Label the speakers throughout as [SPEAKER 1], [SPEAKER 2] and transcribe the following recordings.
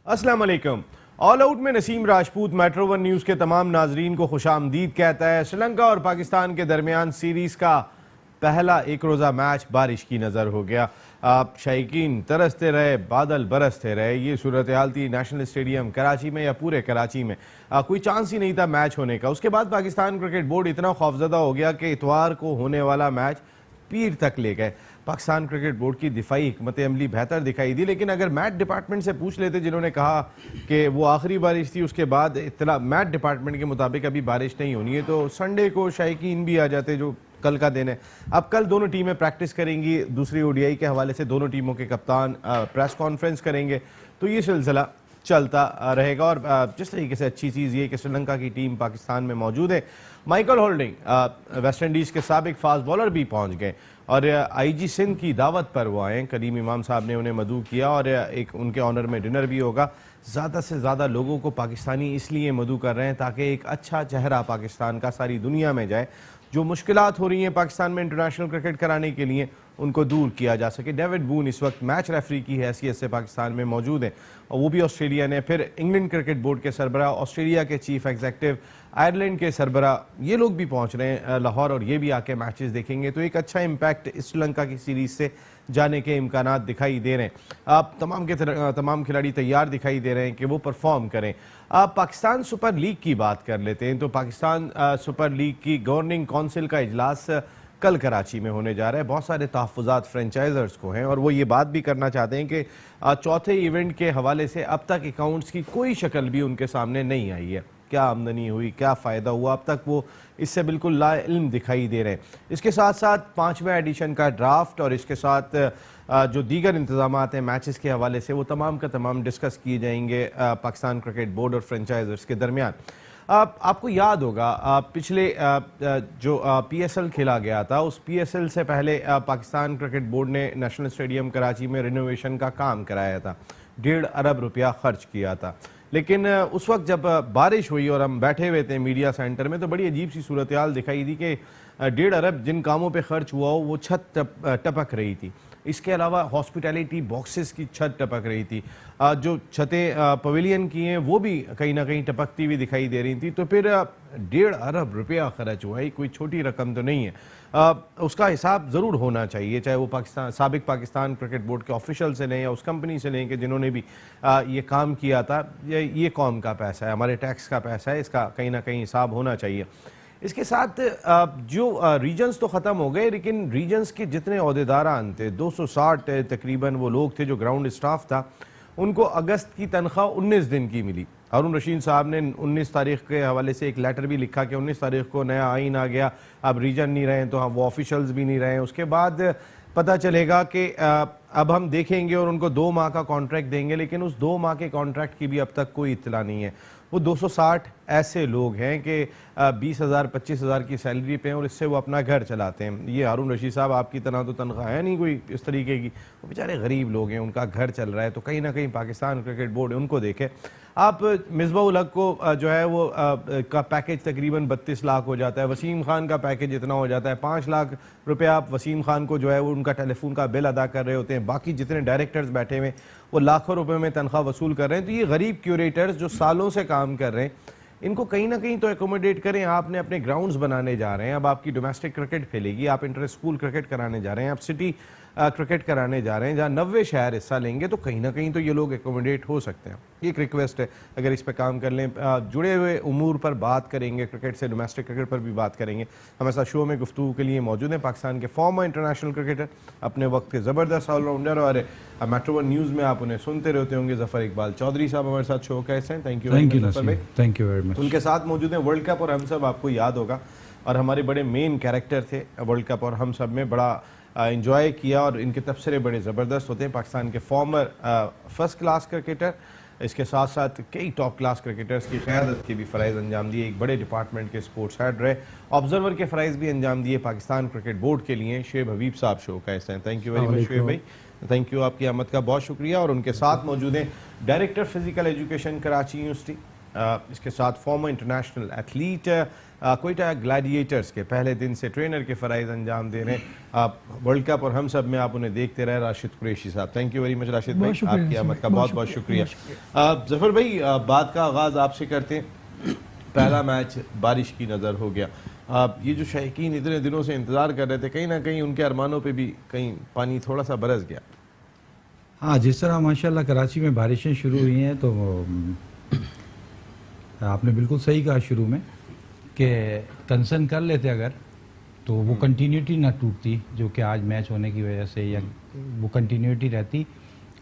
[SPEAKER 1] अस्सलाम वालेकुम। All out में Naseem Rajput metro one news के तमाम नाजरीन को खुशामदीद कहता है। श्रीलंका और पाकिस्तान के दरमियान सीरीज़ का पहला एक रोज़ा मैच बारिश की नज़र हो गया। शायकीन तरसते रहे, बादल बरसते रहे। ये सूरत हाल थी नेशनल स्टेडियम कराची में या पूरे कराची में। कोई चांस ही नहीं था मैच होने का। उसके बाद पाकिस्तान क्रिकेट बोर्ड इतना खौफजदा हो गया कि इतवार को होने वाला मैच पीर तक ले गए। पाकिस्तान क्रिकेट बोर्ड की दिफाई हिकमत अमली बेहतर दिखाई दी, लेकिन अगर मैच डिपार्टमेंट से पूछ लेते जिन्होंने कहा कि वो आखिरी बारिश थी, उसके बाद इत्तला मैच डिपार्टमेंट के मुताबिक अभी बारिश नहीं होनी है, तो संडे को शायकीन भी आ जाते जो कल का दिन है। अब कल दोनों टीमें प्रैक्टिस करेंगी। दूसरी ओडीआई के हवाले से दोनों टीमों के कप्तान प्रेस कॉन्फ्रेंस करेंगे, तो ये सिलसिला चलता रहेगा। और जिस तरीके से अच्छी चीज़ ये कि श्रीलंका की टीम पाकिस्तान में मौजूद है। माइकल होल्डिंग वेस्ट इंडीज़ के साबिक फास्ट बॉलर भी पहुंच गए और आईजी सिंध की दावत पर वो आए। करीम इमाम साहब ने उन्हें मदऊ किया और एक उनके ऑनर में डिनर भी होगा। ज़्यादा से ज़्यादा लोगों को पाकिस्तानी इसलिए मदऊ कर रहे हैं ताकि एक अच्छा चेहरा पाकिस्तान का सारी दुनिया में जाए। जो मुश्किलात हो रही हैं पाकिस्तान में इंटरनेशनल क्रिकेट कराने के लिए, उनको दूर किया जा सके। डेविड बून इस वक्त मैच रेफरी की हैसियत से पाकिस्तान में मौजूद हैं और वो भी ऑस्ट्रेलिया ने। फिर इंग्लैंड क्रिकेट बोर्ड के सरबराह, ऑस्ट्रेलिया के चीफ एग्जीक्यूटिव, आयरलैंड के सरबराह, ये लोग भी पहुंच रहे हैं लाहौर और ये भी आके मैचेस देखेंगे। तो एक अच्छा इम्पैक्ट श्रीलंका की सीरीज से जाने के इम्कानात दिखाई दे रहे हैं। आप तमाम खिलाड़ी तैयार दिखाई दे रहे हैं कि वो परफॉर्म करें। आप पाकिस्तान सुपर लीग की बात कर लेते हैं। तो पाकिस्तान सुपर लीग की गवर्निंग काउंसिल का इजलास कल कराची में होने जा रहा है। बहुत सारे तहफ़्फ़ुज़ात फ्रेंचाइजर्स को हैं और वो ये बात भी करना चाहते हैं कि चौथे इवेंट के हवाले से अब तक अकाउंट्स की कोई शक्ल भी उनके सामने नहीं आई है। क्या आमदनी हुई, क्या फ़ायदा हुआ, अब तक वो इससे बिल्कुल लाइल्म दिखाई दे रहे हैं। इसके साथ साथ 5वें एडिशन का ड्राफ्ट और इसके साथ जो दीगर इंतजामात हैं मैचेस के हवाले से, वो तमाम का तमाम डिस्कस किए जाएंगे पाकिस्तान क्रिकेट बोर्ड और फ्रेंचाइजर्स के दरमियान। आपको याद होगा पिछले जो पीएसएल खेला गया था, उस पीएसएल से पहले पाकिस्तान क्रिकेट बोर्ड ने नेशनल स्टेडियम कराची में रिनोवेशन का काम कराया था। 1.5 अरब रुपया खर्च किया था। लेकिन उस वक्त जब बारिश हुई और हम बैठे हुए थे मीडिया सेंटर में, तो बड़ी अजीब सी सूरत हाल दिखाई दी कि 1.5 अरब जिन कामों पे खर्च हुआ हो वो छत टपक रही थी। इसके अलावा हॉस्पिटैलिटी बॉक्सेस की छत टपक रही थी। जो छतें पवेलियन की हैं वो भी कहीं ना कहीं टपकती हुई दिखाई दे रही थी। तो फिर 1.5 अरब रुपया खर्च हुआ है, कोई छोटी रकम तो नहीं है। उसका हिसाब ज़रूर होना चाहिए, चाहे वो साबिक पाकिस्तान क्रिकेट बोर्ड के ऑफिशियल से लें या उस कंपनी से लें कि जिन्होंने भी ये काम किया था। ये कौम का पैसा है, हमारे टैक्स का पैसा है, इसका कहीं ना कहीं हिसाब होना चाहिए। इसके साथ जो रीजन्स तो ख़त्म हो गए, लेकिन रीजन्स के जितने अहदेदारान थे 260 तकरीबन वो लोग थे जो ग्राउंड स्टाफ था, उनको अगस्त की तनख्वाह 19 दिन की मिली। हारून रशीद साहब ने 19 तारीख के हवाले से एक लेटर भी लिखा कि 19 तारीख को नया आइन आ गया, अब रीजन नहीं रहे तो वो ऑफिशल्स भी नहीं रहे। उसके बाद पता चलेगा कि अब हम देखेंगे और उनको 2 माह का कॉन्ट्रैक्ट देंगे, लेकिन उस 2 माह के कॉन्ट्रैक्ट की भी अब तक कोई इत्तला नहीं है। वो 260 ऐसे लोग हैं कि 20,000 25,000 की सैलरी पे हैं और इससे वो अपना घर चलाते हैं। ये हारून रशीद साहब आपकी तरह तो तनख्वाह है नहीं कोई इस तरीके की, वो बेचारे गरीब लोग हैं, उनका घर चल रहा है। तो कहीं ना कहीं पाकिस्तान क्रिकेट बोर्ड उनको देखे। आप मिसबाह-उल हक को जो है वो का पैकेज तकरीबन 32 लाख हो जाता है। वसीम खान का पैकेज इतना हो जाता है, 5 लाख रुपया आप वसीम खान को जो है वो उनका टेलीफोन का बिल अदा कर रहे होते हैं। बाकी जितने डायरेक्टर्स बैठे हुए वो लाखों रुपए में तनख्वाह वसूल कर रहे हैं। तो ये गरीब क्यूरेटर्स जो सालों से काम कर रहे हैं, इनको कहीं ना कहीं तो एकोमोडेट करें। आपने अपने ग्राउंड्स बनाने जा रहे हैं, अब आपकी डोमेस्टिक क्रिकेट खेलेगी, आप इंटर स्कूल क्रिकेट कराने जा रहे हैं, आप सिटी क्रिकेट कराने जा रहे हैं जहाँ 90 शहर हिस्सा लेंगे, तो कहीं ना कहीं तो ये लोग एकोमोडेट हो सकते हैं। ये एक रिक्वेस्ट है, अगर इस पर काम कर लें। जुड़े हुए उमूर पर बात करेंगे, क्रिकेट से डोमेस्टिक क्रिकेट पर भी बात करेंगे। हमारे साथ शो में गुफ्तगू के लिए मौजूद हैं पाकिस्तान के फॉर्मर इंटरनेशनल क्रिकेटर, अपने वक्त के ज़बरदस्त ऑलराउंडर, और मेट्रो वन न्यूज़ में आप उन्हें सुनते रहते होंगे, ज़फ़र इकबाल चौधरी साहब हमारे साथ शो कैसे हैं। Thank you
[SPEAKER 2] very much.
[SPEAKER 1] उनके साथ मौजूद हैं वर्ल्ड कप और हम सब, आपको याद होगा, और हमारे बड़े मेन कैरेक्टर थे वर्ल्ड कप और हम सब में, बड़ा इंजॉय किया और इनके तबसरे बड़े ज़बरदस्त होते हैं। पाकिस्तान के फॉर्मर फर्स्ट क्लास क्रिकेटर, इसके साथ साथ कई टॉप क्लास क्रिकेटर्स की क़यादत के भी फ़राइज़ अंजाम दिए। एक बड़े डिपार्टमेंट के स्पोर्ट्स हेड रहे, ऑब्जर्वर के फ़राइज़ भी अंजाम दिए पाकिस्तान क्रिकेट बोर्ड के लिए। शुएब हबीब साहब शो कैसे हैं। Thank you very much Shoaib भाई, थैंक यू, आपकी आमद का बहुत शुक्रिया। और उनके साथ मौजूद हैं director physical education Karachi university, इसके साथ farmer international athlete, Quetta Gladiators के पहले दिन से ट्रेनर के फ़राइज़ अंजाम दे रहे हैं वर्ल्ड कप और हम सब में, आप उन्हें देखते रहे। राशिद कुरैशी साहब, thank you very much Rashid भाई, आपकी आमद का बहुत बहुत शुक्रिया। जफर भाई, बात का आगाज़ आपसे करते हैं। पहला मैच बारिश की नज़र हो गया। ये जो शायकीन इतने दिनों से इंतज़ार कर रहे थे, कहीं ना कहीं उनके अरमानों पे भी कहीं पानी थोड़ा सा बरस गया।
[SPEAKER 2] हाँ, जिस तरह माशाल्लाह कराची में बारिशें शुरू हुई हैं, तो आपने बिल्कुल सही कहा शुरू में कि कंसर्न कर लेते अगर, तो वो कंटिन्यूटी ना टूटती, जो कि आज मैच होने की वजह से, या वो कंटिन्यूटी रहती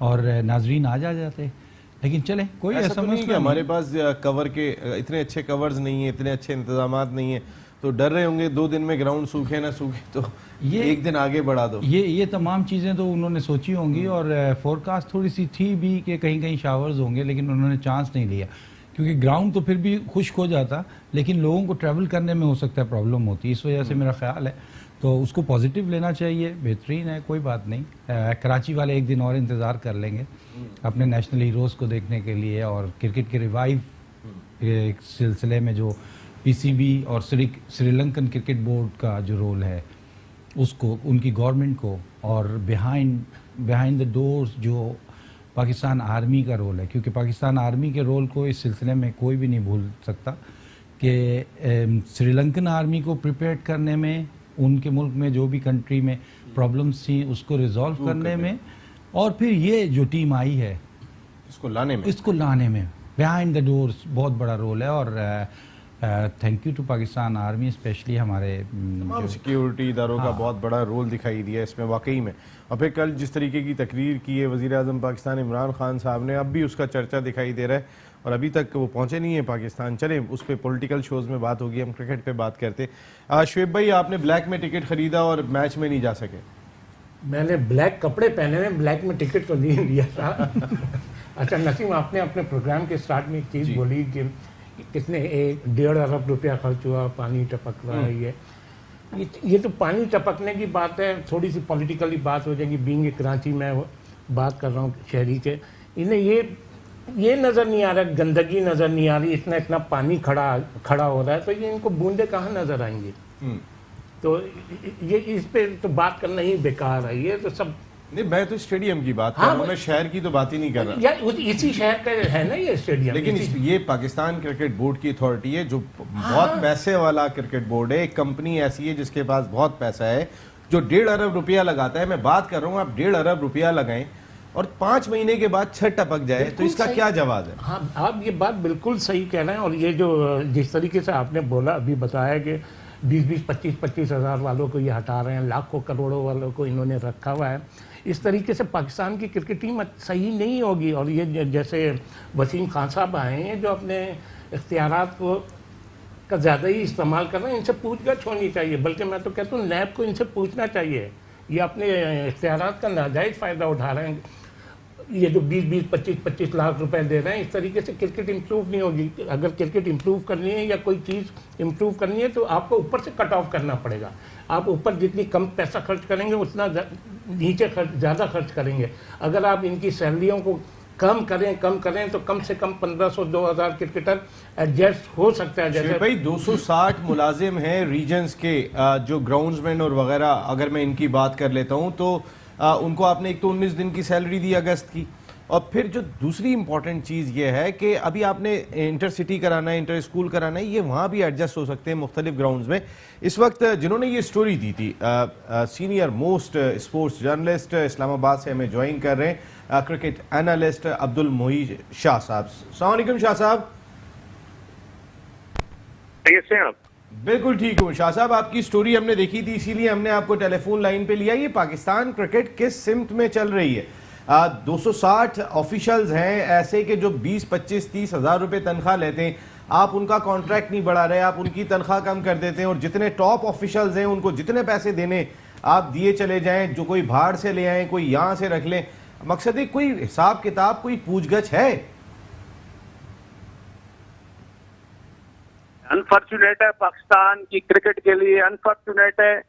[SPEAKER 2] और नाजरीन आ जाते। लेकिन चले, कोई ऐसा
[SPEAKER 1] तो नहीं कि हमारे पास कवर के इतने अच्छे कवर्स नहीं है, इतने अच्छे इंतजामात नहीं है, तो डर रहे होंगे 2 दिन में ग्राउंड सूखे ना सूखे तो ये एक दिन आगे बढ़ा दो।
[SPEAKER 2] ये तमाम चीज़ें तो उन्होंने सोची होंगी, और फोरकास्ट थोड़ी सी थी भी कि कहीं कहीं शावर्स होंगे, लेकिन उन्होंने चांस नहीं लिया, क्योंकि ग्राउंड तो फिर भी खुश्क हो जाता, लेकिन लोगों को ट्रैवल करने में हो सकता है प्रॉब्लम होती। इस वजह से मेरा ख्याल है, तो उसको पॉजिटिव लेना चाहिए, बेहतरीन है, कोई बात नहीं। कराची वाले एक दिन और इंतज़ार कर लेंगे अपने नेशनल हीरोज़ को देखने के लिए, और क्रिकेट के रिवाइव के सिलसिले में जो पीसीबी और श्रीलंकन क्रिकेट बोर्ड का जो रोल है उसको, उनकी गवर्नमेंट को, और बिहाइंड द डोर्स जो पाकिस्तान आर्मी का रोल है, क्योंकि पाकिस्तान आर्मी के रोल को इस सिलसिले में कोई भी नहीं भूल सकता कि श्रीलंकन आर्मी को प्रिपेयर करने में, उनके मुल्क में जो भी कंट्री में प्रॉब्लम्स थी उसको रिजॉल्व करने में, और फिर ये जो टीम आई है इसको लाने में बिहाइंड द डोर्स बहुत बड़ा रोल है। और thank you to Pakistan army, specially हमारे
[SPEAKER 1] सिक्योरिटी इदारों का बहुत बड़ा रोल दिखाई दिया इसमें वाकई में। और फिर कल जिस तरीके की तकरीर की है वज़ीर आज़म पाकिस्तान इमरान खान साहब ने, अब भी उसका चर्चा दिखाई दे रहा है, और अभी तक वो पहुंचे नहीं है पाकिस्तान। चले, उस पर पॉलिटिकल शोज़ में बात होगी, हम क्रिकेट पे बात करते। शुएब भाई, आपने ब्लैक में टिकट खरीदा और मैच में नहीं जा सके।
[SPEAKER 3] मैंने ब्लैक कपड़े पहने हैं, ब्लैक में टिकट तो नहीं लिया था। अच्छा नसीम, आपने अपने प्रोग्राम के स्टार्ट में एक चीज़ बोली कि कितने 1.5 अरब रुपया खर्च हुआ, पानी टपक रहा है। ये तो पानी टपकने की बात है, थोड़ी सी पॉलिटिकली बात हो जाएगी। बीइंग कराची में बात कर रहा हूँ शहरी के, इन्हें ये नज़र नहीं आ रहा, गंदगी नज़र नहीं आ रही, इतना पानी खड़ा हो रहा है, तो ये इनको बूंदे कहाँ नज़र आएंगी? तो ये इस पे तो बात करना ही बेकार है। ये तो सब
[SPEAKER 1] नहीं, मैं तो स्टेडियम की बात कर रहा हूँ, मैं शहर की तो बात ही नहीं कर रहा।
[SPEAKER 3] यार इसी शहर का है ना ये स्टेडियम।
[SPEAKER 1] लेकिन ये पाकिस्तान क्रिकेट बोर्ड की अथॉरिटी है, जो बहुत पैसे वाला क्रिकेट बोर्ड है। एक कंपनी ऐसी है जिसके पास बहुत पैसा है, जो 1.5 अरब रुपया लगाता है। मैं बात कर रहा हूँ, आप 1.5 अरब रुपया लगाएं और 5 महीने के बाद छत टपक जाए, तो इसका क्या जवाब है?
[SPEAKER 3] हाँ, आप ये बात बिल्कुल सही कह रहे हैं। और ये जो जिस तरीके से आपने बोला, अभी बताया कि 20-20, 25-25 हज़ार वालों को ये हटा रहे हैं, लाखों करोड़ों वालों को इन्होंने रखा हुआ है, इस तरीके से पाकिस्तान की क्रिकेट टीम सही नहीं होगी। और ये जैसे वसीम खान साहब आए हैं जो अपने इख्तियारात को का ज़्यादा ही इस्तेमाल कर रहे हैं, इनसे पूछगछ होनी चाहिए। बल्कि मैं तो कहता हूँ नैब को इनसे पूछना चाहिए, ये अपने इख्तियारात का नाजायज़ फ़ायदा उठा रहे हैं। ये जो 20-20, 25-25 लाख रुपए दे रहे हैं, इस तरीके से क्रिकेट इम्प्रूव नहीं होगी। अगर क्रिकेट इम्प्रूव करनी है या कोई चीज़ इम्प्रूव करनी है, तो आपको ऊपर से कट ऑफ करना पड़ेगा। आप ऊपर जितनी कम पैसा खर्च करेंगे, उतना नीचे ज़्यादा खर्च करेंगे। अगर आप इनकी सैलरियों को कम करें तो कम से कम 1500-2000 क्रिकेटर एडजस्ट हो सकता है। जैसे
[SPEAKER 1] भाई 260 मुलाजिम हैं रीजन्स के, जो ग्राउंड्समैन और वगैरह, अगर मैं इनकी बात कर लेता हूँ तो उनको आपने एक तो 19 दिन की सैलरी दी अगस्त की, और फिर जो दूसरी इंपॉर्टेंट चीज़ ये है कि अभी आपने इंटरसिटी कराना है, इंटर स्कूल कराना है, ये वहाँ भी एडजस्ट हो सकते हैं मुख्तलिफ ग्राउंड्स में। इस वक्त जिन्होंने ये स्टोरी दी थी, senior most sports journalist Islamabad से हमें ज्वाइन कर रहे हैं, क्रिकेट एनालिस्ट अब्दुल मोईन शाह साहब। अस्सलाम वालेकुम शाह साहब।
[SPEAKER 4] कैसे हैं आप?
[SPEAKER 1] बिल्कुल ठीक हूँ शाह साहब, आपकी स्टोरी हमने देखी थी, इसीलिए हमने आपको टेलीफोन लाइन पे लिया। ये पाकिस्तान क्रिकेट किस सिमत में चल रही है? 260 ऑफिशियल्स हैं ऐसे कि जो 20, 25, 30 हज़ार रुपये तनख्वाह लेते हैं, आप उनका कॉन्ट्रैक्ट नहीं बढ़ा रहे, आप उनकी तनख्वाह कम कर देते हैं, और जितने टॉप ऑफिशियल्स हैं उनको जितने पैसे देने आप दिए चले जाएं, जो कोई बाहर से ले आएँ, कोई यहाँ से रख लें। मकसद है कोई हिसाब किताब, कोई पूछगछ है?
[SPEAKER 4] अनफॉर्चुनेट है पाकिस्तान की क्रिकेट के लिए, अनफॉर्चुनेट है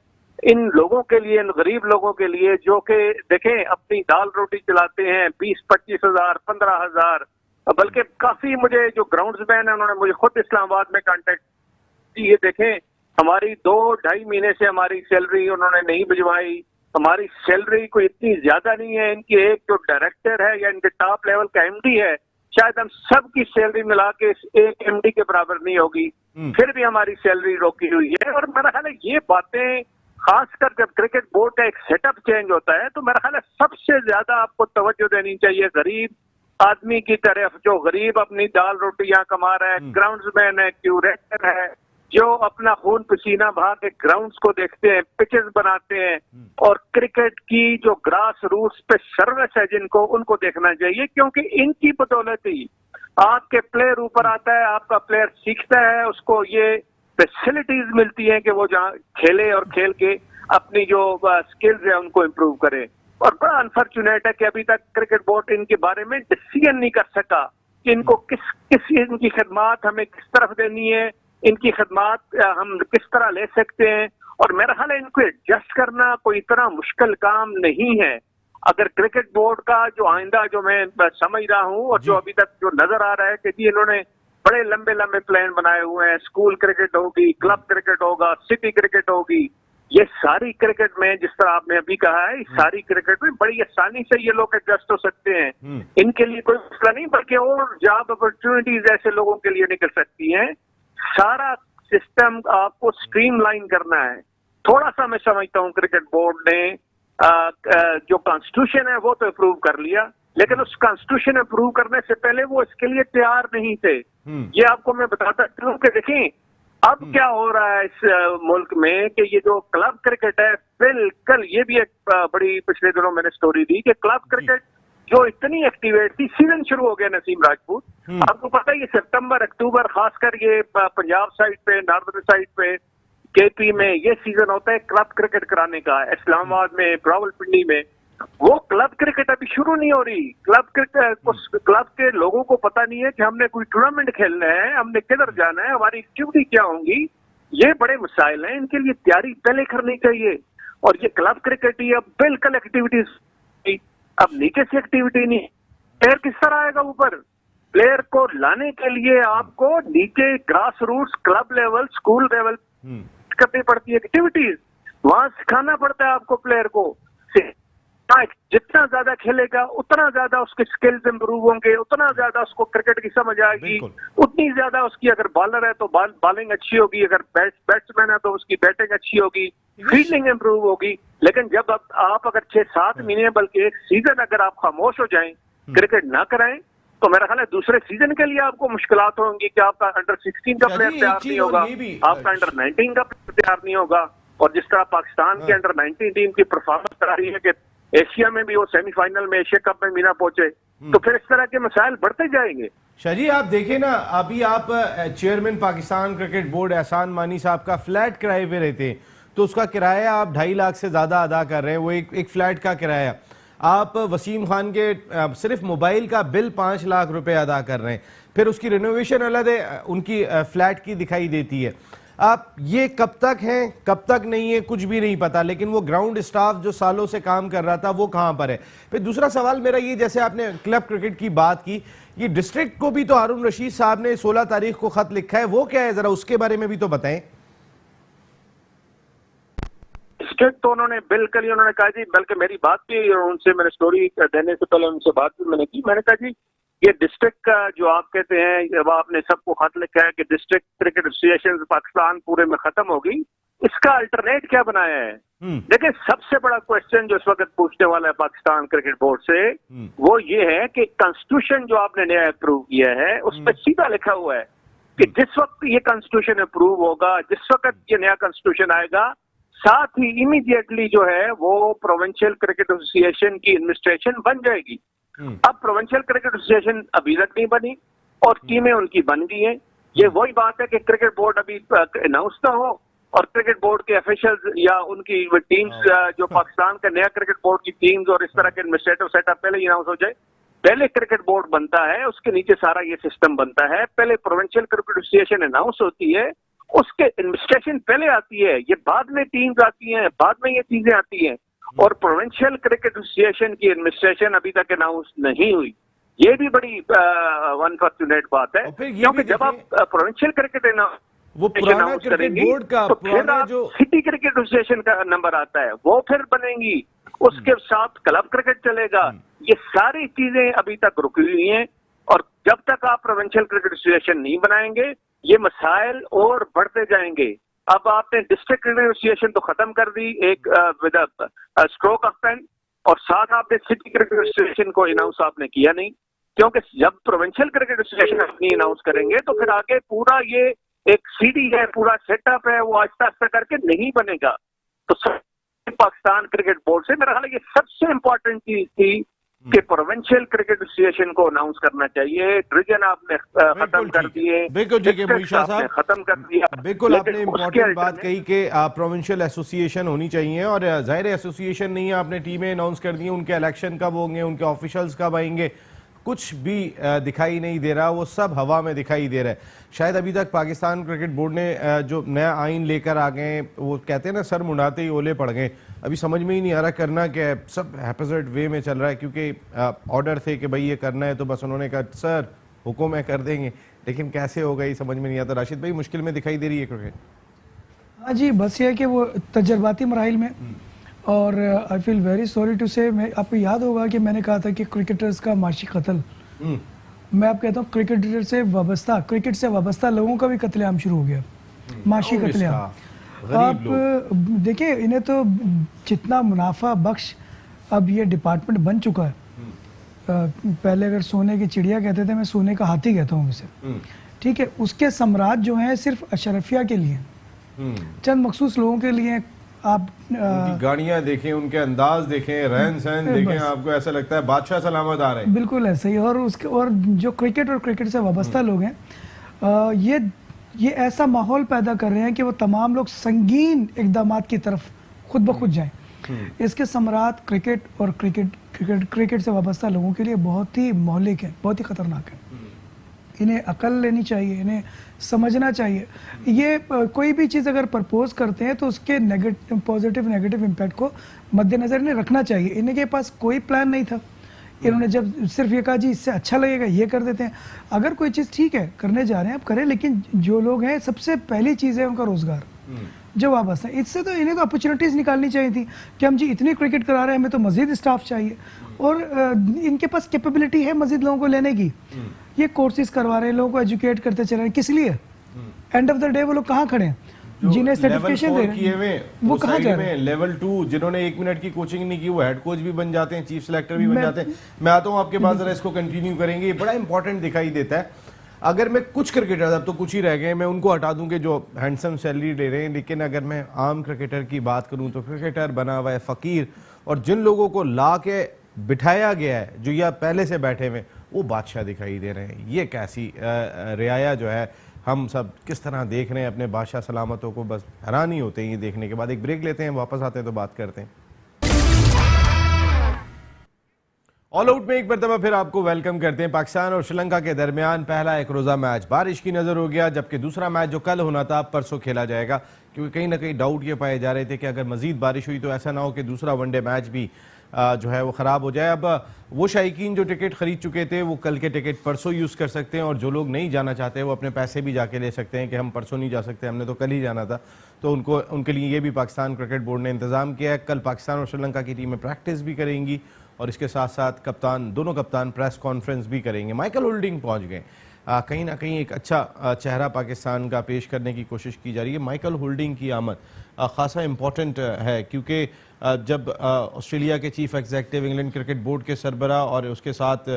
[SPEAKER 4] इन लोगों के लिए, इन गरीब लोगों के लिए जो कि देखें अपनी दाल रोटी चलाते हैं, 20-25 हज़ार, 15 हज़ार बल्कि काफी मुझे जो ग्राउंड्समैन है उन्होंने मुझे खुद इस्लामाबाद में कांटेक्ट की, ये देखें हमारी 2-2.5 महीने से हमारी सैलरी उन्होंने नहीं भिजवाई, हमारी सैलरी कोई इतनी ज्यादा नहीं है, इनकी एक जो डायरेक्टर है या इनके टॉप लेवल का एमडी है, शायद हम सबकी सैलरी मिला के एक एमडी के बराबर नहीं होगी, फिर भी हमारी सैलरी रोकी हुई है। और मेरा ख्याल है ये बातें खासकर जब क्रिकेट बोर्ड का एक सेटअप चेंज होता है तो मेरा ख्याल है सबसे ज्यादा आपको तवज्जो देनी चाहिए गरीब आदमी की तरफ, जो गरीब अपनी दाल रोटियां कमा रहा है, ग्राउंड्समैन है, क्यूरेटर है, जो अपना खून पसीना बहा के ग्राउंड्स को देखते हैं, पिचेस बनाते हैं, और क्रिकेट की जो ग्रास रूट्स पे सर्विस है जिनको, उनको देखना चाहिए, क्योंकि इनकी बदौलत ही आपके प्लेयर ऊपर आता है, आपका प्लेयर सीखता है, उसको ये फैसिलिटीज मिलती हैं कि वो जहाँ खेले और खेल के अपनी जो स्किल्स है उनको इम्प्रूव करे। और बड़ा अनफॉर्चुनेट है कि अभी तक क्रिकेट बोर्ड इनके बारे में डिसीजन नहीं कर सका कि इनको किस इनकी खदमात हमें किस तरफ देनी है, इनकी खदमात हम किस तरह ले सकते हैं। और मेरा ख्याल है इनको एडजस्ट करना कोई इतना मुश्किल काम नहीं है। अगर क्रिकेट बोर्ड का जो आइंदा जो मैं समझ रहा हूँ और जो अभी तक जो नजर आ रहा है कि जी इन्होंने बड़े लंबे लंबे प्लान बनाए हुए हैं, स्कूल क्रिकेट होगी, क्लब क्रिकेट होगा, सिटी क्रिकेट होगी, ये सारी क्रिकेट में जिस तरह आपने अभी कहा है, सारी क्रिकेट में बड़ी आसानी से ये लोग एडजस्ट हो सकते हैं। इनके लिए कोई मसला नहीं, बल्कि और जॉब अपॉर्चुनिटीज ऐसे लोगों के लिए निकल सकती हैं। सारा सिस्टम आपको स्ट्रीमलाइन करना है। थोड़ा सा मैं समझता हूँ क्रिकेट बोर्ड ने जो कॉन्स्टिट्यूशन है वो तो अप्रूव कर लिया, लेकिन उस कॉन्स्टिट्यूशन अप्रूव करने से पहले वो इसके लिए तैयार नहीं थे। ये आपको मैं बताता हूँ कि देखें अब क्या हो रहा है इस मुल्क में कि ये जो क्लब क्रिकेट है, बिल्कुल ये भी एक बड़ी पिछले दिनों मैंने स्टोरी दी कि क्लब क्रिकेट जो इतनी एक्टिवेट थी, सीजन शुरू हो गया नसीम राजपूत, आपको पता है ये सितंबर अक्टूबर खासकर ये पंजाब साइड पे, नॉर्दर्न साइड पे, केपी में ये सीजन होता है क्लब क्रिकेट कराने का, इस्लामाबाद में, रावलपिंडी में। वो क्लब क्रिकेट अभी शुरू नहीं हो रही। क्लब के लोगों को पता नहीं है कि हमने कोई टूर्नामेंट खेलना है, हमने किधर जाना है, हमारी एक्टिविटी क्या होंगी। ये बड़े मसाइल हैं, इनके लिए तैयारी पहले करनी चाहिए। और ये क्लब क्रिकेट ही अब बिल्कुल एक्टिविटीज, अब नीचे से एक्टिविटी नहीं, प्लेयर किस तरह आएगा ऊपर? प्लेयर को लाने के लिए आपको नीचे grassroots, club level, school level करनी पड़ती है एक्टिविटीज, वहां सिखाना पड़ता है आपको प्लेयर को। जितना ज्यादा खेलेगा उतना ज्यादा उसके स्किल्स इंप्रूव होंगे, उतना ज्यादा उसको क्रिकेट की समझ आएगी, उतनी ज्यादा उसकी, अगर बॉलर है तो बॉलिंग अच्छी होगी, अगर बैट्समैन है तो उसकी बैटिंग अच्छी होगी, फील्डिंग इंप्रूव होगी। लेकिन जब आप अगर 6-7 महीने बल्कि एक सीजन अगर आप खामोश हो जाएं, क्रिकेट ना कराएं, तो मेरा ख्याल है दूसरे सीजन के लिए आपको मुश्किलात होंगी कि आपका अंडर 16 का प्लेयर तैयार नहीं होगा, आपका अंडर 19 का प्लेयर तैयार नहीं होगा। और जिस तरह पाकिस्तान के अंडर 19 टीम की परफॉर्मेंस करा रही है कि एशिया में भी वो सेमीफाइनल में, एशिया कप में भी ना पहुंचे, तो फिर इस तरह के मसाइल बढ़ते जाएंगे।
[SPEAKER 1] शाहजी आप देखें ना, अभी आप चेयरमैन पाकिस्तान क्रिकेट बोर्ड एहसान मानी साहब का फ्लैट किराए पे रहते हैं, तो उसका किराया आप 2.5 लाख से ज्यादा अदा कर रहे हैं, वो एक फ्लैट का किराया। आप वसीम खान के सिर्फ मोबाइल का बिल 5 लाख रुपए अदा कर रहे हैं, फिर उसकी रिनोवेशन अलग है, उनकी फ्लैट की दिखाई देती है। आप ये कब तक हैं, कब तक नहीं है, कुछ भी नहीं पता, लेकिन वो ग्राउंड स्टाफ जो सालों से काम कर रहा था वो कहां पर है? फिर दूसरा सवाल मेरा ये, जैसे आपने क्लब क्रिकेट की बात की, ये डिस्ट्रिक्ट को भी तो हारून रशीद साहब ने 16 तारीख को खत लिखा है, वो क्या है, जरा उसके बारे में भी तो बताएं।
[SPEAKER 4] डिस्ट्रिक्ट तो उन्होंने बिल्कुल ही उन्होंने कहा जी, बल्कि मेरी बात भी उनसे, मैंने स्टोरी देने से पहले उनसे बात भी मैंने की, मैंने कहा जी ये डिस्ट्रिक्ट का जो आप कहते हैं, जब आपने सबको खत लिखा है कि डिस्ट्रिक्ट क्रिकेट एसोसिएशन पाकिस्तान पूरे में खत्म होगी, इसका अल्टरनेट क्या बनाया है? देखिए सबसे बड़ा क्वेश्चन जो इस वक्त पूछने वाला है पाकिस्तान क्रिकेट बोर्ड से, वो ये है कि कॉन्स्टिट्यूशन जो आपने नया अप्रूव किया है उस पर सीधा लिखा हुआ है कि जिस वक्त ये कॉन्स्टिट्यूशन अप्रूव होगा, जिस वक्त ये नया कॉन्स्टिट्यूशन आएगा, साथ ही इमीडिएटली जो है वो प्रोविंशियल क्रिकेट एसोसिएशन की एडमिनिस्ट्रेशन बन जाएगी। अब प्रोविंशियल क्रिकेट एसोसिएशन अभी तक नहीं बनी और टीमें उनकी बन गई हैं। ये वही बात है कि क्रिकेट बोर्ड अभी अनाउंस ना हो और क्रिकेट बोर्ड के ऑफिशियल्स या उनकी टीम्स, जो पाकिस्तान का नया क्रिकेट बोर्ड की टीम्स और इस तरह के एडमिनिस्ट्रेटिव सेटअप पहले ही अनाउंस हो जाए। पहले क्रिकेट बोर्ड बनता है, उसके नीचे सारा ये सिस्टम बनता है, पहले प्रोविंशियल क्रिकेट एसोसिएशन अनाउंस होती है, उसके एडमिनिस्ट्रेशन पहले आती है, ये बाद में टीम्स आती हैं, बाद में ये चीजें आती हैं। और प्रोविंशियल क्रिकेट एसोसिएशन की एडमिनिस्ट्रेशन अभी तक अनाउंस नहीं हुई। ये भी बड़ी अनफॉर्चुनेट बात है,
[SPEAKER 1] और फिर ये
[SPEAKER 4] क्योंकि
[SPEAKER 1] भी
[SPEAKER 4] जब आप प्रोविंशियल क्रिकेट
[SPEAKER 1] वो पुराना क्रिकेट बोर्ड का
[SPEAKER 4] तो फिर
[SPEAKER 1] पुराना
[SPEAKER 4] आप
[SPEAKER 1] जो
[SPEAKER 4] सिटी क्रिकेट एसोसिएशन का नंबर आता है, वो फिर बनेंगी, उसके साथ क्लब क्रिकेट चलेगा। ये सारी चीजें अभी तक रुकी हुई हैं, और जब तक आप प्रोविंशियल क्रिकेट एसोसिएशन नहीं बनाएंगे ये मसाइल और बढ़ते जाएंगे। अब आपने डिस्ट्रिक्ट क्रिकेट एसोसिएशन तो खत्म कर दी एक विद स्ट्रोक ऑफ पेन, और साथ आपने सिटी क्रिकेट एसोसिएशन को अनाउंस आपने किया नहीं, क्योंकि जब प्रोविंशियल क्रिकेट एसोसिएशन अपनी अनाउंस करेंगे तो फिर आगे पूरा ये एक सीडी है, पूरा सेटअप है, वो आहिस्ता आहिस्ता करके नहीं बनेगा। तो पाकिस्तान क्रिकेट बोर्ड से मेरा ख्याल है ये सबसे इंपॉर्टेंट चीज थी कि प्रोविंशियल क्रिकेट एसोसिएशन को अनाउंस करना चाहिए। डिवीजन आपने खत्म कर दिए,
[SPEAKER 1] बिल्कुल ठीक है मोइशा साहब,
[SPEAKER 4] खत्म कर दिया।
[SPEAKER 1] बिल्कुल आपने इम्पोर्टेंट बात कही कि प्रोविंशियल एसोसिएशन होनी चाहिए, और जाहिर एसोसिएशन नहीं है, आपने टीमें अनाउंस कर दी, उनके इलेक्शन कब होंगे, उनके ऑफिशियल्स कब आएंगे, कुछ भी दिखाई नहीं दे रहा, वो सब हवा में दिखाई दे रहा है। शायद अभी तक पाकिस्तान क्रिकेट बोर्ड ने जो नया आइन लेकर आ गए, वो कहते हैं ना सर मुंडाते ही ओले पड़ गए, अभी समझ में ही नहीं आ रहा करना क्या है। सब हैपोजिट वे में चल रहा है, क्योंकि ऑर्डर थे कि भाई ये करना है, तो बस उन्होंने कहा सर हुक्म है कर देंगे, लेकिन कैसे होगा ये समझ में नहीं आता। राशिद भाई मुश्किल में दिखाई दे रही है क्रिकेट?
[SPEAKER 5] हाँ जी, बस ये है कि वो तजर्बाती मराइल में, और I feel very sorry to say, मैं आपको याद होगा कि मैंने कहा था कि क्रिकेटर्स का माशी कत्ल, मैं आप कहता हूँ क्रिकेटर से वाबस्ता, क्रिकेट से वाबस्ता लोगों का भी कत्लेआम शुरू हो गया, माशी कत्लेआम। आप देखिए इन्हें तो जितना मुनाफा बख्श अब ये डिपार्टमेंट बन चुका है। पहले अगर सोने की चिड़िया कहते थे, मैं सोने का हाथी कहता हूँ इसे, ठीक है। उसके सम्राट जो हैं सिर्फ अशरफिया के लिए, चंद मखसूस लोगों के लिए। आप
[SPEAKER 1] गाड़ियां देखें, उनके अंदाज देखें, रहन सहन देखें, आपको ऐसा लगता है बादशाह सलामत आ रहे हैं।
[SPEAKER 5] बिल्कुल ऐसा ही। और उसके और जो क्रिकेट और क्रिकेट से वाबस्ता लोग हैं, ये ऐसा माहौल पैदा कर रहे हैं कि वो तमाम लोग संगीन इक़दामात की तरफ खुद ब खुद जाएं। इसके सम्राट क्रिकेट और क्रिकेट से वाबस्ता लोगों के लिए बहुत ही मौलिक है, बहुत ही खतरनाक है। इन्हें अकल लेनी चाहिए, इन्हें समझना चाहिए। ये कोई भी चीज़ अगर प्रपोज करते हैं तो उसके पॉजिटिव नेगेटिव इम्पैक्ट को मद्देनज़र इन्हें रखना चाहिए। इनके पास कोई प्लान नहीं था, इन्होंने जब सिर्फ ये कहा जी इससे अच्छा लगेगा ये कर देते हैं। अगर कोई चीज़ ठीक है करने जा रहे हैं आप करें, लेकिन जो लोग हैं सबसे पहली चीज़ है उनका रोज़गार जो वापस है। इससे तो इन्हें तो अपॉर्चुनिटीज़ निकालनी चाहिए थी कि हम जी इतनी क्रिकेट करा रहे हैं, हमें तो मज़ीद स्टाफ चाहिए, और इनके पास कैपेबिलिटी है मज़ीद लोगों को लेने की। ये कोर्सेज करवा रहे हैं, लोगों को एजुकेट करते चल रहे हैं, किस लिए? एंड ऑफ द डे वो लोग कहाँ खड़े हैं जिन्हें सर्टिफिकेशन दे रहे हैं, वो कहाँ जा रहे हैं?
[SPEAKER 1] लेवल 2 जिन्होंने 1 मिनट की कोचिंग नहीं की, वो हेड कोच भी बन जाते हैं, चीफ सेलेक्टर भी बन जाते हैं। मैं आता हूँ आपके पास, जरा इसको कंटिन्यू करेंगे, ये बड़ा इंपॉर्टेंट दिखाई देता है। अगर मैं कुछ क्रिकेटर, अब तो कुछ ही रह गए, मैं उनको हटा दूं कि जो हैंडसम सैलरी ले रहे हैं, लेकिन अगर मैं आम क्रिकेटर की बात करूं तो क्रिकेटर बना हुआ है फकीर, और जिन लोगों को ला के बिठाया गया है, जो या पहले से बैठे हुए, वो बादशाह दिखाई दे रहे हैं। ये कैसी रियाया जो है, हम सब किस तरह देख रहे हैं अपने बादशाह सलामतों को, बस हैरान ही होते हैं ये देखने के बाद। एक ब्रेक लेते हैं, वापस आते हैं तो बात करते हैं। ऑल आउट में एक मरतबा फिर आपको वेलकम करते हैं। पाकिस्तान और श्रीलंका के दरमियान पहला एक रोज़ा मैच बारिश की नज़र हो गया, जबकि दूसरा मैच जो कल होना था परसों खेला जाएगा, क्योंकि कहीं ना कहीं डाउट ये पाए जा रहे थे कि अगर मजीद बारिश हुई तो ऐसा ना हो कि दूसरा वनडे मैच भी जो है वो ख़राब हो जाए। अब वो शायकीन जो टिकट ख़रीद चुके थे वो कल के टिकट परसों यूज़ कर सकते हैं, और जो लोग नहीं जाना चाहते वो अपने पैसे भी जाके ले सकते हैं कि हम परसों नहीं जा सकते, हमने तो कल ही जाना था। तो उनके लिए ये भी पाकिस्तान क्रिकेट बोर्ड ने इंतज़ाम किया है। कल पाकिस्तान और श्रीलंका की टीमें प्रैक्टिस भी करेंगी, और इसके साथ साथ दोनों कप्तान प्रेस कॉन्फ्रेंस भी करेंगे। माइकल होल्डिंग पहुंच गए, कहीं ना कहीं एक अच्छा चेहरा पाकिस्तान का पेश करने की कोशिश की जा रही है। माइकल होल्डिंग की आमद खासा इम्पोर्टेंट है, क्योंकि जब ऑस्ट्रेलिया के chief executive, England cricket board के सरबरा और उसके साथ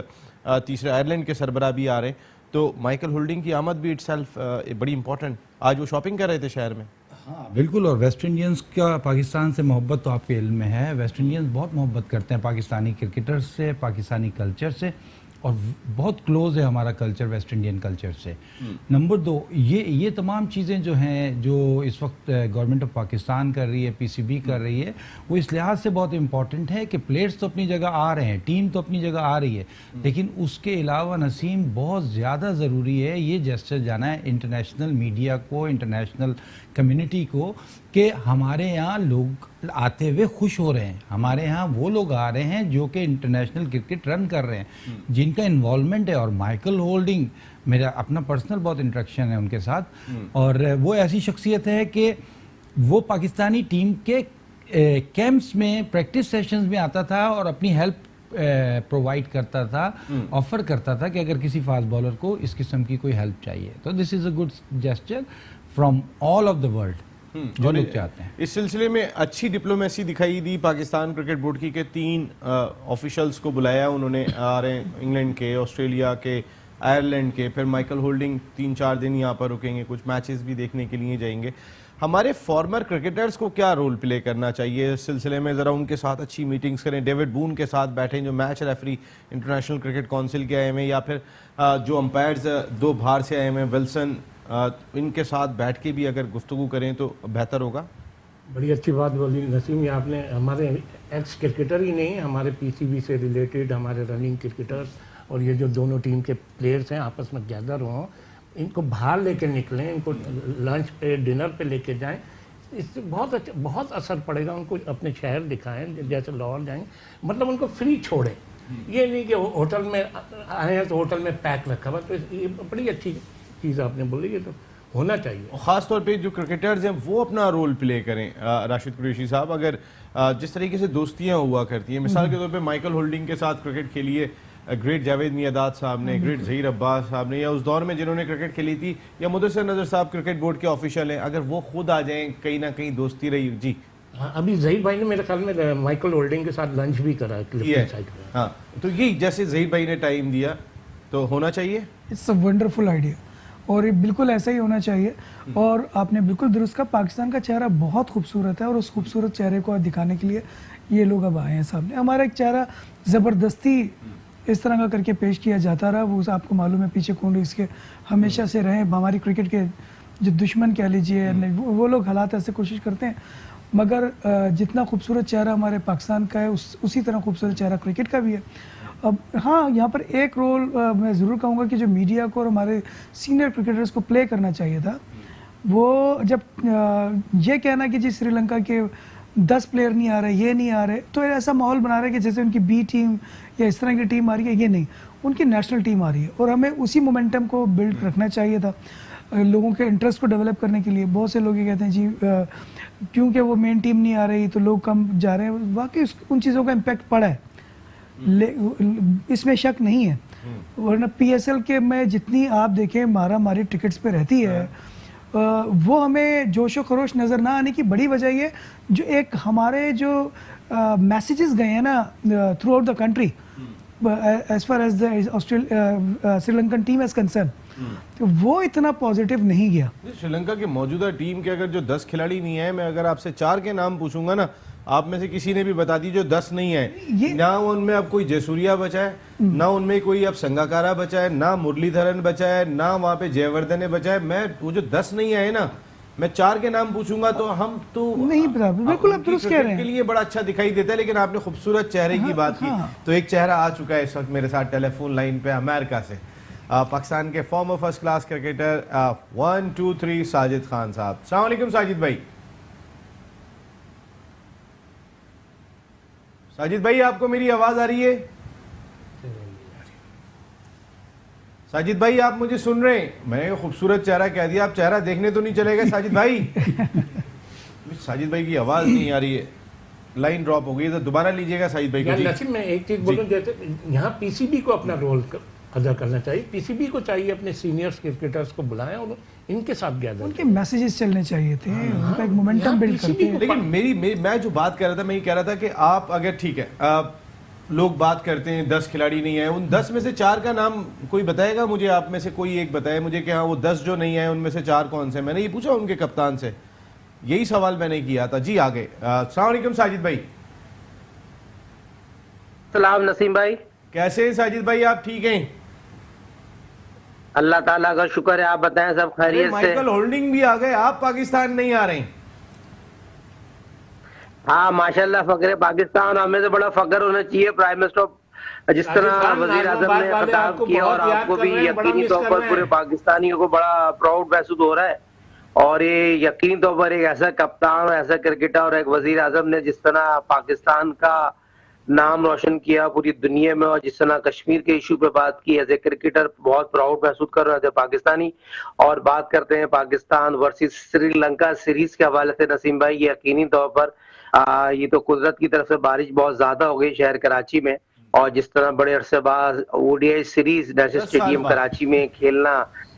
[SPEAKER 1] तीसरे आयरलैंड के सरबरा भी आ रहे हैं, तो माइकल होल्डिंग की आमद भी इटसेल्फ बड़ी इंपॉर्टेंट। आज वो शॉपिंग कर रहे थे शहर में।
[SPEAKER 2] हाँ बिल्कुल, और वेस्ट इंडियंस का पाकिस्तान से मोहब्बत तो आपके इल्म में है। वेस्ट इंडियंस बहुत मोहब्बत करते हैं पाकिस्तानी क्रिकेटर्स से, पाकिस्तानी कल्चर से, और बहुत क्लोज है हमारा कल्चर वेस्ट इंडियन कल्चर से। नंबर 2, ये तमाम चीज़ें जो हैं, जो इस वक्त गवर्नमेंट ऑफ पाकिस्तान कर रही है, पीसीबी कर रही है, वो इस लिहाज से बहुत इंपॉर्टेंट है कि प्लेयर्स तो अपनी जगह आ रहे हैं, टीम तो अपनी जगह आ रही है, लेकिन उसके अलावा नसीम बहुत ज़्यादा ज़रूरी है ये जेस्चर जाना है इंटरनेशनल मीडिया को, इंटरनेशनल कम्युनिटी को, कि हमारे यहाँ लोग आते हुए खुश हो रहे हैं। हमारे यहाँ वो लोग आ रहे हैं जो कि इंटरनेशनल क्रिकेट रन कर रहे हैं, जिनका इन्वॉल्वमेंट है। और माइकल होल्डिंग, मेरा अपना पर्सनल बहुत इंटरेक्शन है उनके साथ, और वो ऐसी शख्सियत है कि वो पाकिस्तानी टीम के कैंप्स में, प्रैक्टिस सेशंस में आता था और अपनी हेल्प प्रोवाइड करता था, ऑफर करता था कि अगर किसी फास्ट बॉलर को इस किस्म की कोई हेल्प चाहिए तो this is a good gesture from all of the world जो लोग चाहते हैं।
[SPEAKER 1] इस सिलसिले में अच्छी डिप्लोमेसी दिखाई दी पाकिस्तान क्रिकेट बोर्ड की, के 3 ऑफिशियल्स को बुलाया उन्होंने, आ रहे हैं इंग्लैंड के, ऑस्ट्रेलिया के, आयरलैंड के, फिर माइकल होल्डिंग 3-4 दिन यहाँ पर रुकेंगे, कुछ मैचेस भी देखने के लिए जाएंगे। हमारे फॉर्मर क्रिकेटर्स को क्या रोल प्ले करना चाहिए इस सिलसिले में? ज़रा उनके साथ अच्छी मीटिंग्स करें, डेविड बून के साथ बैठें जो match referee international cricket council के आए हैं, या फिर जो अंपायर्स 2 बाहर से आए हैं विल्सन, इनके साथ बैठ के भी अगर गुफ्तगू करें तो बेहतर होगा।
[SPEAKER 3] बड़ी अच्छी बात बोली नसीम, ये आपने। हमारे एक्स क्रिकेटर ही नहीं, हमारे पीसीबी से रिलेटेड हमारे रनिंग क्रिकेटर्स और ये जो दोनों टीम के प्लेयर्स हैं आपस में गैदर हों, इनको बाहर लेके निकलें, इनको लंच पे, डिनर पे लेके जाएं। इससे बहुत असर पड़ेगा। उनको अपने शहर दिखाएं, जैसे लाहौर जाएंगे, मतलब उनको फ्री छोड़ें। ये नहीं कि होटल में आए हैं तो होटल में पैक रखा हुआ। तो ये बड़ी अच्छी चीज़ आपने बोली, ये तो होना चाहिए।
[SPEAKER 1] और ख़ास तौर पे जो क्रिकेटर्स हैं वो अपना रोल प्ले करें। राशिद कुरैशी साहब, अगर जिस तरीके से दोस्तियां हुआ करती हैं, मिसाल के तौर पे माइकल होल्डिंग के साथ क्रिकेट खेलिए ग्रेट जावेद मियादाद साहब ने, ग्रेट ज़हीर अब्बास साहब ने, या उस दौर में जिन्होंने क्रिकेट खेली थी, या मुदस्सिर नज़र साहब क्रिकेट बोर्ड के ऑफिशियल हैं, अगर वो खुद आ जाएं, कहीं ना कहीं दोस्ती रही जी।
[SPEAKER 3] हाँ, अभी ज़हीर भाई ने मेरे ख्याल में माइकल होल्डिंग के साथ लंच भी करा है साइड पे।
[SPEAKER 1] हाँ, तो यही जैसे ज़हीर भाई ने टाइम दिया तो होना चाहिए।
[SPEAKER 5] इट्स अ वंडरफुल आइडिया, और ये बिल्कुल ऐसा ही होना चाहिए। और आपने बिल्कुल दुरुस्त कहा, पाकिस्तान का चेहरा बहुत खूबसूरत है और उस खूबसूरत चेहरे को दिखाने के लिए ये लोग अब आए हैं सामने। हमारा एक चेहरा ज़बरदस्ती इस तरह का करके पेश किया जाता रहा, वो आपको मालूम है पीछे कौन इसके हमेशा से रहे। हमारी क्रिकेट के जो दुश्मन कह लीजिए, वो लोग हालात ऐसे कोशिश करते हैं, मगर जितना खूबसूरत चेहरा हमारे पाकिस्तान का है उसी तरह खूबसूरत चेहरा क्रिकेट का भी है। अब हाँ, यहाँ पर एक रोल मैं ज़रूर कहूँगा कि जो मीडिया को और हमारे सीनियर क्रिकेटर्स को प्ले करना चाहिए था, वो जब ये कहना कि जी श्रीलंका के 10 प्लेयर नहीं आ रहे, ये नहीं आ रहे, तो ऐसा माहौल बना रहे कि जैसे उनकी बी टीम या इस तरह की टीम आ रही है, ये नहीं, उनकी नेशनल टीम आ रही है। और हमें उसी मोमेंटम को बिल्ड रखना चाहिए था, लोगों के इंटरेस्ट को डेवलप करने के लिए। बहुत से लोग ये कहते हैं जी क्योंकि वो मेन टीम नहीं आ रही तो लोग कम जा रहे हैं, वाकई उन चीज़ों का इम्पेक्ट पड़ा है, इसमें शक नहीं है। वरना PSL के में जितनी आप देखें मारी टिकट्स पे रहती है, वो हमें जोशो खरोश नज़र ना आने की बड़ी वजह ये जो एक हमारे जो मैसेजेस गए हैं ना throughout the country as far as the Sri Lankan team is concern, तो वो इतना पॉजिटिव नहीं गया।
[SPEAKER 1] श्रीलंका की मौजूदा टीम के अगर जो 10 खिलाड़ी नहीं है, मैं अगर आपसे 4 के नाम पूछूंगा ना, आप में से किसी ने भी बता दी जो 10 नहीं है, ना उनमें अब कोई जयसूर्या बचा है, ना उनमें कोई अब संगाकारा बचा है, ना मुरलीधरन बचा है, ना वहाँ पे जयवर्धन बचा है। मैं वो जो 10 नहीं आए ना, मैं 4 के नाम पूछूंगा तो हम तो
[SPEAKER 5] नहीं पता, बिल्कुल आप दुरुस्त कह रहे हैं,
[SPEAKER 1] के लिए बड़ा अच्छा दिखाई देता है। लेकिन आपने खूबसूरत चेहरे की बात की, तो एक चेहरा आ चुका है इस वक्त मेरे साथ टेलीफोन लाइन पे अमेरिका से, पाकिस्तान के farmer first class cricketer 1 2 3 Sajid Khan साहब। अस्सलाम वालेकुम साजिद भाई। साजिद भाई, आपको मेरी आवाज आ रही है? साजिद भाई, आप मुझे सुन रहे हैं? मैंने खूबसूरत चेहरा कह दिया, आप चेहरा देखने तो नहीं चले गए साजिद भाई? साजिद भाई की आवाज नहीं आ रही है, लाइन ड्रॉप हो गई, तो दोबारा लीजिएगा साजिद भाई को।
[SPEAKER 3] नसीम, मैं एक चीज बोलूं, जैसे यहाँ PCB को अपना रोल अदा करना चाहिए। PCB को चाहिए अपने सीनियर क्रिकेटर्स को बुलाएं और इनके साथ गैदर,
[SPEAKER 5] उनके मैसेजेस चलने चाहिए थे, उनका एक मोमेंटम बिल्ड करते हैं।
[SPEAKER 1] लेकिन मैं जो बात कर रहा था, मैं ये कह रहा था कि आप अगर ठीक है, लोग बात करते हैं 10 खिलाड़ी नहीं है, उन 10 में से 4 का नाम कोई बताएगा मुझे? आप में से कोई एक बताए मुझे कि हाँ वो 10 जो नहीं है उनमें से 4 कौन से? मैंने ये पूछा उनके कप्तान से, यही सवाल मैंने किया था जी। आगे अस्सलाम वालेकुम साजिद भाई।
[SPEAKER 6] सलाम नसीम भाई,
[SPEAKER 1] कैसे हैं साजिद भाई? आप ठीक हैं?
[SPEAKER 6] अल्लाह ताला का शुक्र है, आप बताएं सब खैरियत से?
[SPEAKER 1] माइकल होल्डिंग भी आ गए, आप पाकिस्तान नहीं आ रहे हैं?
[SPEAKER 6] हाँ माशाल्लाह, फख्र पाकिस्तान, हमें से बड़ा फख्र होना चाहिए। प्राइम मिनिस्टर जिस तरह वजीर आजम ने खिताब किया, और आपको भी यकीनी तौर पर पूरे पाकिस्तानियों को बड़ा प्राउड महसूस हो रहा है। और ये यकीनी तौर पर एक ऐसा कप्तान, ऐसा क्रिकेटर और एक वजीर आजम ने जिस तरह पाकिस्तान का नाम रोशन किया पूरी दुनिया में, और जिस तरह कश्मीर के इशू पे बात की, एज ए क्रिकेटर बहुत प्राउड महसूस कर रहे थे पाकिस्तानी। और बात करते हैं पाकिस्तान वर्सेस श्रीलंका सीरीज के हवाले से नसीम भाई, ये यकीनी तौर पर ये तो कुदरत की तरफ से बारिश बहुत ज्यादा हो गई शहर कराची में, और जिस तरह बड़े अरसे बाद ODI series national stadium Karachi में खेलना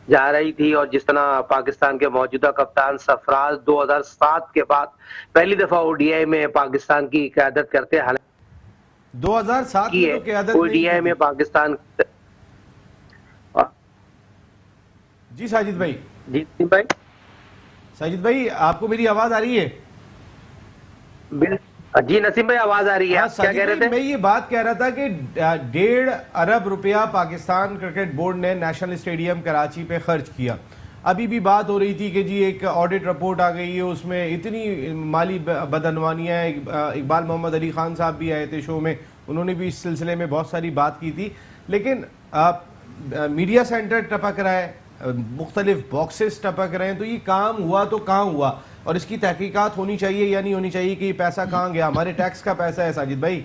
[SPEAKER 6] जा रही थी, और जिस तरह पाकिस्तान के मौजूदा कप्तान सरफराज 2007 के बाद पहली दफा ओडीआई में पाकिस्तान की क़यादत करते हैं।
[SPEAKER 1] 2007
[SPEAKER 6] की
[SPEAKER 1] में तो क़यादत
[SPEAKER 6] ओडीआई में पाकिस्तान।
[SPEAKER 1] जी साजिद भाई।
[SPEAKER 6] जी भाई।
[SPEAKER 1] साजिद भाई, आपको मेरी आवाज आ रही है?
[SPEAKER 6] जी नसीम भाई, आवाज आ रही है। आप क्या कह रहे थे?
[SPEAKER 1] मैं ये बात कह रहा था कि 1.5 अरब रुपया पाकिस्तान क्रिकेट बोर्ड ने नेशनल स्टेडियम कराची पे खर्च किया। अभी भी बात हो रही थी कि जी एक ऑडिट रिपोर्ट आ गई है, उसमें इतनी माली बदअनवानियाँ। इकबाल मोहम्मद अली खान साहब भी आए थे शो में, उन्होंने भी इस सिलसिले में बहुत सारी बात की थी। लेकिन मीडिया सेंटर टपक रहा है, मुख्तलिफ बॉक्सेस टपक रहे हैं, तो ये काम हुआ तो कहाँ हुआ, और इसकी तहकीकात होनी चाहिए या नहीं होनी चाहिए कि ये पैसा कहाँ गया? हमारे टैक्स का पैसा है साजिद भाई।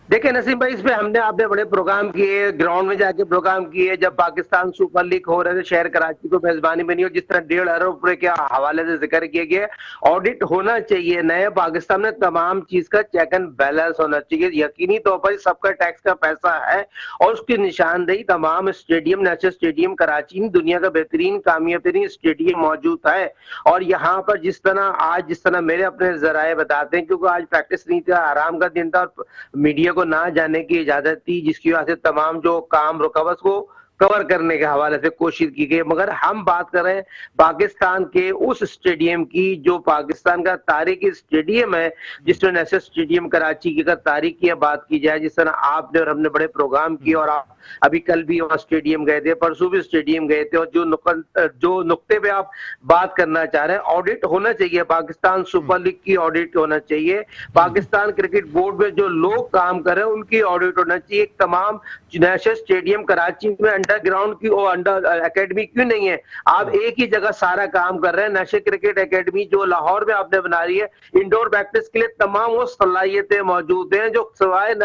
[SPEAKER 6] देखिए नसीम भाई, इस पे आपने बड़े प्रोग्राम किए, ग्राउंड में जाके प्रोग्राम किए, जब पाकिस्तान सुपर लीग हो रहे थे शहर कराची को मेजबानी में नहीं, और जिस तरह 1.5 अरब रुपए के हवाले से जिक्र किया गया, ऑडिट होना चाहिए। नए पाकिस्तान में तमाम चीज का चेक एंड बैलेंस होना चाहिए। यकीनी तौर पर सबका टैक्स का पैसा है, और उसकी निशानदेही तमाम स्टेडियम, नेशनल स्टेडियम कराची में दुनिया का बेहतरीन कामयाब तरीन स्टेडियम मौजूद है। और यहाँ पर जिस तरह मेरे अपने जराए बताते हैं, क्योंकि आज प्रैक्टिस नहीं था, आराम का दिन था, और मीडिया को ना जाने की इजाजत थी, जिसकी वजह से तमाम जो काम रुकावट को कवर करने के हवाले से कोशिश की गई। मगर हम बात कर रहे हैं पाकिस्तान के उस स्टेडियम की जो पाकिस्तान का तारीखी स्टेडियम है, जिसमें नेशनल स्टेडियम कराची की अगर तारीख की बात की जाए, जिस तरह आपने और हमने बड़े प्रोग्राम किए, और आप अभी कल भी वहाँ स्टेडियम गए थे, परसों भी स्टेडियम गए थे, और जो नुक्ते पे आप बात करना चाह रहे हैं, ऑडिट होना चाहिए। पाकिस्तान सुपर लीग की ऑडिट होना चाहिए। पाकिस्तान क्रिकेट बोर्ड में जो लोग काम कर रहे हैं उनकी ऑडिट होना चाहिए। तमाम नेशनल स्टेडियम कराची में अंडरग्राउंड की और अंडर एकेडमी क्यों नहीं है? आप एक ही जगह सारा काम कर रहे हैं। नेशनल क्रिकेट एकेडमी जो लाहौर में आपने बना रही है, इंडोर प्रैक्टिस के लिए तमाम वो सलाहियतें मौजूद हैं जो सवाए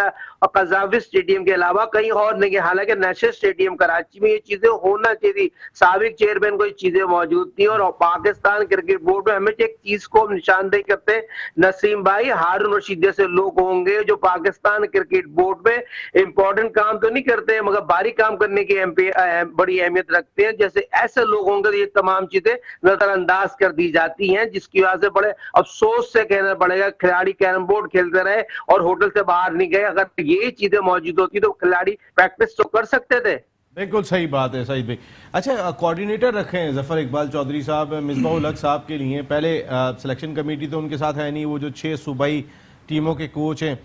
[SPEAKER 6] कज़ावी स्टेडियम के अलावा कहीं और नहीं है। हालांकि नेशनल स्टेडियम कराची में ये चीजें होना चाहिए। साबिक चेयरमैन को ये चीजें मौजूद थी, और पाकिस्तान क्रिकेट बोर्ड में हमेशा एक चीज को हम निशानदेही करते हैं नसीम भाई, हारून रशीद जैसे लोग होंगे जो पाकिस्तान क्रिकेट बोर्ड में इंपॉर्टेंट काम तो नहीं करते हैं, मगर बारी काम करने की बड़ी अहमियत रखते हैं। जैसे ऐसे लोग होंगे तो ये तमाम चीजें नजरअंदाज कर दी जाती हैं, जिसकी वजह से बड़े अफसोस से कहना पड़ेगा खिलाड़ी कैरम बोर्ड खेलते रहे और होटल से बाहर नहीं गए। अगर ये चीजें मौजूद होती तो खिलाड़ी प्रैक्टिस तो कर सकते थे।
[SPEAKER 1] बिल्कुल सही बात है सईद भाई। अच्छा, कोऑर्डिनेटर रखे हैं जफर इकबाल चौधरी साहब, मिसबाहुल हक साहब के लिए। पहले सिलेक्शन कमेटी तो उनके साथ है नहीं, वो जो 6 सूबाई टीमों के कोच हैं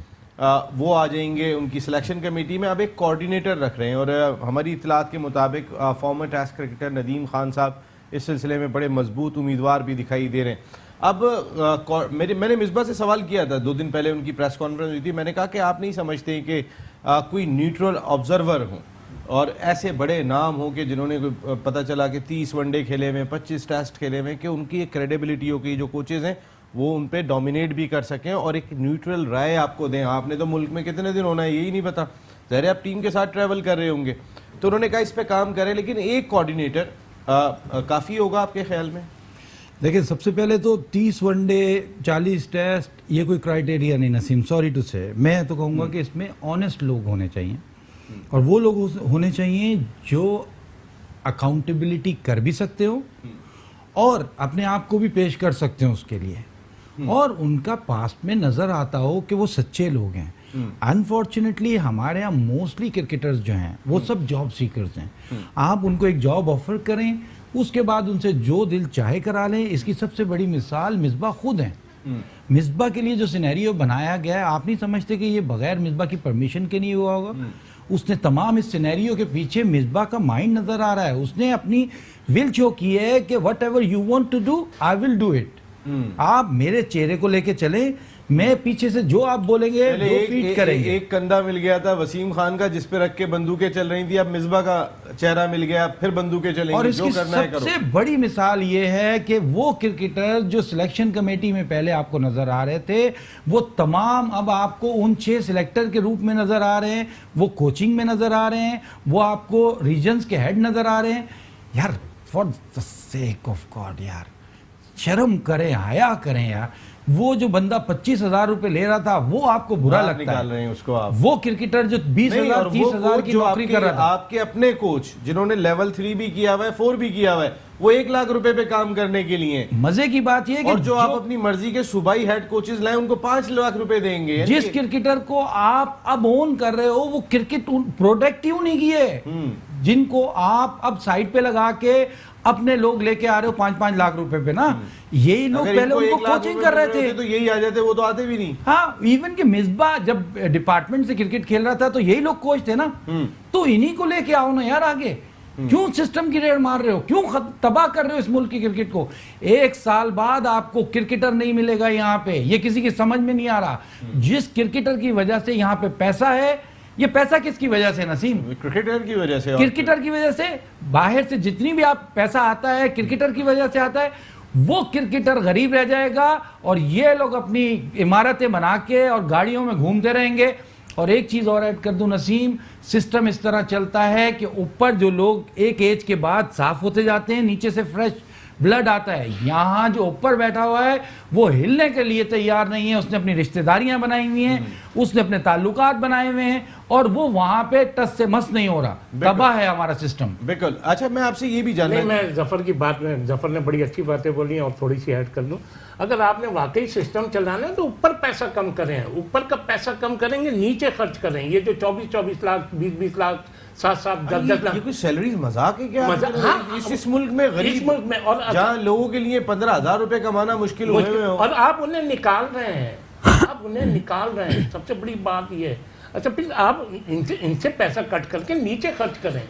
[SPEAKER 1] वो आ जाएंगे उनकी सिलेक्शन कमेटी में। अब एक कोऑर्डिनेटर रख रहे हैं, और हमारी इतलात के मुताबिक former test cricketer Nadeem Khan साहब इस सिलसिले में बड़े मजबूत उम्मीदवार भी दिखाई दे रहे हैं। अब मैंने मिसबा से सवाल किया था 2 दिन पहले, उनकी प्रेस कॉन्फ्रेंस हुई थी। मैंने कहा कि आप नहीं समझते कि कोई न्यूट्रल ऑब्जर्वर हो और ऐसे बड़े नाम हो कि जिन्होंने पता चला कि 30 वनडे खेले हुए, 25 टेस्ट खेले हुए, कि उनकी एक क्रेडिबिलिटी हो कि जो कोचेज़ हैं वो उन पर डोमिनेट भी कर सकें और एक न्यूट्रल राय आपको दें। आपने तो मुल्क में कितने दिन होना है यही नहीं पता, ज़ाहिर आप टीम के साथ ट्रैवल कर रहे होंगे। तो उन्होंने कहा इस पर काम करें, लेकिन एक कोऑर्डिनेटर काफ़ी होगा आपके ख्याल में?
[SPEAKER 2] देखिए, सबसे पहले तो 30 वनडे 40 टेस्ट ये कोई क्राइटेरिया नहीं नसीम, सॉरी टू से। मैं तो कहूँगा कि इसमें ऑनेस्ट लोग होने चाहिए, और वो लोग होने चाहिए जो अकाउंटेबिलिटी कर भी सकते हो और अपने आप को भी पेश कर सकते हो उसके लिए, और उनका पास्ट में नजर आता हो कि वो सच्चे लोग हैं। अनफॉर्चुनेटली हमारे यहाँ मोस्टली क्रिकेटर्स जो हैं वो सब जॉब सीकर्स हैं। आप उनको एक जॉब ऑफर करें, उसके बाद उनसे जो दिल चाहे करा लें। इसकी सबसे बड़ी मिसाल मिसबा खुद हैं। मिसबा के लिए जो सिनेरियो बनाया गया है, आप नहीं समझते कि ये बगैर मिसबा की परमिशन के नहीं हुआ होगा? उसने तमाम इस सिनेरियो के पीछे मिसबा का माइंड नजर आ रहा है। उसने अपनी विल शो की है कि whatever you want to do I will do it. आप मेरे चेहरे को लेके चले, मैं पीछे से जो आप बोलेंगे
[SPEAKER 1] पहले
[SPEAKER 2] वो फीड करेंगे।
[SPEAKER 1] एक कंधा मिल गया था वसीम खान का जिस पे रख के बंदूकें चल रही थी, अब मिसबा का चेहरा मिल गया, फिर बंदूकें चलेंगी,
[SPEAKER 2] और
[SPEAKER 1] जो
[SPEAKER 2] इसकी
[SPEAKER 1] करना है करो।
[SPEAKER 2] सबसे बड़ी मिसाल ये है कि वो क्रिकेटर जो सिलेक्शन कमेटी में पहले आपको नजर आ रहे थे, वो तमाम अब आपको उन 6 सिलेक्टर के रूप में नजर आ रहे हैं, वो कोचिंग में नजर आ रहे हैं, वो आपको रीजन्स के हेड नजर आ रहे हैं। यार for the sake of God यार, शर्म करें, हया करें यार। वो जो बंदा 25,000 रुपए ले रहा था वो आपको बुरा
[SPEAKER 1] बाहर
[SPEAKER 2] लगता
[SPEAKER 1] निकाल
[SPEAKER 2] है।
[SPEAKER 1] रहे हैं उसको आप।
[SPEAKER 2] वो क्रिकेटर जो 20,000 30,000 की नौकरी कर रहा था,
[SPEAKER 1] आपके अपने कोच जिन्होंने लेवल 3 भी किया हुआ है, 4 भी किया हुआ है, वो 1 लाख रुपए पे काम करने के लिए।
[SPEAKER 2] मजे की बात यह है कि
[SPEAKER 1] और जो आप अपनी मर्जी के सूबाई हेड कोचेस लाए उनको 5 लाख रुपए देंगे। यानी
[SPEAKER 2] जिस क्रिकेटर को आप अब ओन कर रहे हो वो क्रिकेट प्रोडक्ट ही नहीं किए, जिनको आप अब साइड पे लगा के अपने लोग लेके आ रहे हो 5-5 लाख रुपए पे ना, यही लोग
[SPEAKER 1] अगर
[SPEAKER 2] पहले
[SPEAKER 1] इनको
[SPEAKER 2] उनको
[SPEAKER 1] 1 लाख
[SPEAKER 2] कोचिंग
[SPEAKER 1] रुपए
[SPEAKER 2] कर रहे
[SPEAKER 1] मिल
[SPEAKER 2] थे।
[SPEAKER 1] तो यही आ जाते, वो तो आते भी नहीं।
[SPEAKER 2] हाँ, इवन कि मिसबा जब डिपार्टमेंट से क्रिकेट खेल रहा था तो यही लोग कोच थे ना, तो इन्हीं को लेके आओ ना यार आगे। क्यों सिस्टम की रेड मार रहे हो, क्यों तबाह कर रहे हो इस मुल्क की क्रिकेट को? 1 साल बाद आपको क्रिकेटर नहीं मिलेगा यहाँ पे, ये किसी की समझ में नहीं आ रहा। जिस क्रिकेटर की वजह से यहाँ पे पैसा है, ये पैसा किसकी वजह से नसीम?
[SPEAKER 1] क्रिकेटर की वजह से।
[SPEAKER 2] क्रिकेटर की वजह से। बाहर से जितनी भी आप पैसा आता है क्रिकेटर की वजह से आता है। वो क्रिकेटर गरीब रह जाएगा और ये लोग अपनी इमारतें बना के और गाड़ियों में घूमते रहेंगे। और एक चीज और ऐड कर दूं नसीम, सिस्टम इस तरह चलता है कि ऊपर जो लोग एक एज के बाद साफ होते जाते हैं, नीचे से फ्रेश ब्लड आता है। यहाँ जो ऊपर बैठा हुआ है वो हिलने के लिए तैयार नहीं है। उसने अपनी रिश्तेदारियां बनाई हुई हैं, उसने अपने ताल्लुकात बनाए हुए हैं और वो वहां पे टस से मस नहीं हो रहा। तबाह है हमारा सिस्टम।
[SPEAKER 1] बिल्कुल। अच्छा, मैं आपसे ये भी जानना
[SPEAKER 3] नहीं, मैं जफर की बात में, जफर ने बड़ी अच्छी बातें बोली हैं और थोड़ी सी ऐड कर दूं। अगर आपने वाकई सिस्टम चलाना है तो ऊपर पैसा कम करें, ऊपर का पैसा कम करेंगे, नीचे खर्च करें। ये जो 24-24 लाख, 20-20 लाख, 7-7, 10-10 लाख,
[SPEAKER 1] ये कोई सैलरी मजाक है क्या?
[SPEAKER 3] मजाक? हाँ,
[SPEAKER 1] इस मुल्क में गरीब,
[SPEAKER 3] इस मुल्क में, और
[SPEAKER 1] जहाँ लोगों के लिए 15,000 रुपए कमाना मुश्किल हुए हुए हो,
[SPEAKER 3] और आप उन्हें निकाल रहे हैं, आप उन्हें निकाल रहे हैं। सबसे बड़ी बात ये है। अच्छा, फिर आप इनसे पैसा कट करके नीचे खर्च करें।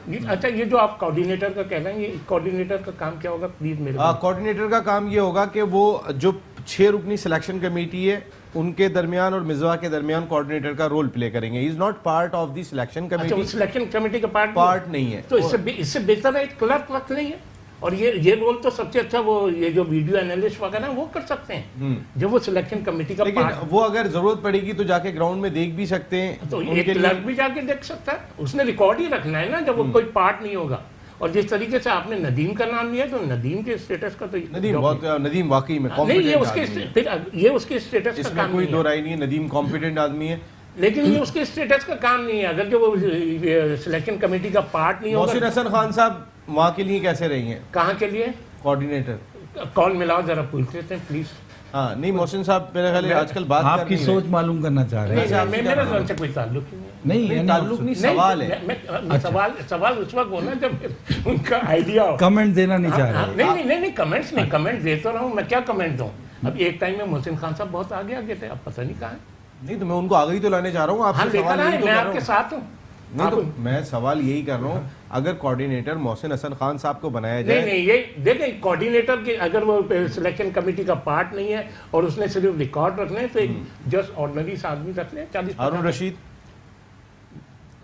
[SPEAKER 3] अच्छा, ये जो आप कोऑर्डिनेटर का कह रहे हैं, ये कोऑर्डिनेटर का काम क्या होगा प्लीज मेरे को?
[SPEAKER 1] कोऑर्डिनेटर का काम ये होगा कि वो जो 6 रुकनी सिलेक्शन कमेटी है उनके दरमियान और मिसबा के दरमियान कोऑर्डिनेटर का रोल प्ले करेंगे। Is not part of the selection
[SPEAKER 3] अच्छा,
[SPEAKER 1] कमेटी।
[SPEAKER 3] वो सिलेक्शन कमेटी का पार्ट
[SPEAKER 1] नहीं है।
[SPEAKER 3] तो इससे बेहतर है क्लर्क रख नहीं है। और ये रोल तो सबसे अच्छा वो ये जो वीडियो एनालिस्ट वगैरह वो कर सकते हैं, जो वो सिलेक्शन कमेटी का
[SPEAKER 1] लेकिन
[SPEAKER 3] पार्ट।
[SPEAKER 1] वो अगर जरूरत पड़ेगी तो जाके ग्राउंड में देख भी सकते हैं।
[SPEAKER 3] तो
[SPEAKER 1] उनके
[SPEAKER 3] एक
[SPEAKER 1] लिए-
[SPEAKER 3] क्लर्क भी जाके देख सकता है, उसने रिकॉर्ड ही रखना है ना, जब वो कोई पार्ट नहीं होगा। और जिस तरीके से आपने नदीम का नाम लिया, तो नदीम के स्टेटस का तो
[SPEAKER 1] नदीम वाकई में
[SPEAKER 3] नहीं, ये
[SPEAKER 1] कॉम्पिटेंट
[SPEAKER 3] उसके
[SPEAKER 1] आदमी है।
[SPEAKER 3] फिर ये उसके स्टेटस का
[SPEAKER 1] इसमें
[SPEAKER 3] काम
[SPEAKER 1] कोई
[SPEAKER 3] नहीं
[SPEAKER 1] दो
[SPEAKER 3] है।
[SPEAKER 1] राय नहीं है। नदीम कॉम्पिटेंट आदमी है।
[SPEAKER 3] लेकिन ये उसके स्टेटस का काम नहीं है। अगर जो वो सिलेक्शन कमेटी का पार्ट नहीं
[SPEAKER 1] मोहसिन
[SPEAKER 3] होगा।
[SPEAKER 1] हसन खान साहब वहाँ के लिए कैसे रही हैं
[SPEAKER 3] कहाँ के लिए?
[SPEAKER 1] कोऑर्डिनेटर?
[SPEAKER 3] कॉल मिलाओ जरा, पूछ लेते हैं प्लीज।
[SPEAKER 1] हाँ, नहीं मोहसिन साहब मेरे ख्याल है आजकल बात कर
[SPEAKER 2] आपकी
[SPEAKER 1] नहीं
[SPEAKER 2] सोच
[SPEAKER 1] रहे।
[SPEAKER 2] मालूम करना चाह रहे हैं।
[SPEAKER 1] आपसे क्या
[SPEAKER 3] मेरा
[SPEAKER 1] मालूम?
[SPEAKER 3] उनसे कोई ताल्लुक ही नहीं है।
[SPEAKER 2] नहीं,
[SPEAKER 1] नहीं, ताल्लुक नहीं, सवाल है।
[SPEAKER 3] मैं सवाल उस वक्त होना जब उनका आइडिया हो।
[SPEAKER 2] कमेंट देना नहीं चाह
[SPEAKER 3] हाँ,
[SPEAKER 2] रहे।
[SPEAKER 3] नहीं, कमेंट्स नहीं, कमेंट देता रहा हूँ मैं, क्या कमेंट दूँ? अब एक टाइम में मोहसिन खान साहब बहुत आगे आ गए थे, अब पता नहीं कहाँ है।
[SPEAKER 1] नहीं, तो मैं उनको आगे ही तो लाने चाह रहा हूँ।
[SPEAKER 3] हाँ,
[SPEAKER 1] आपसे
[SPEAKER 3] लेकर
[SPEAKER 1] सवाल
[SPEAKER 3] आए,
[SPEAKER 1] यही तो
[SPEAKER 3] मैं
[SPEAKER 1] कर रहा
[SPEAKER 3] आपके
[SPEAKER 1] हूँ।
[SPEAKER 3] साथ हूँ।
[SPEAKER 1] नहीं, तो मैं सवाल यही कर रहा हूँ, अगर कोऑर्डिनेटर मोहसिन हसन खान साहब को बनाया
[SPEAKER 3] नहीं,
[SPEAKER 1] जाए।
[SPEAKER 3] ये देखें, कोऑर्डिनेटर के अगर वो सिलेक्शन कमेटी का पार्ट नहीं है और उसने सिर्फ रिकॉर्ड रखने हैं, तो एक जस्ट ऑर्डिनरी आदमी रख लें 40।
[SPEAKER 1] हारून रशीद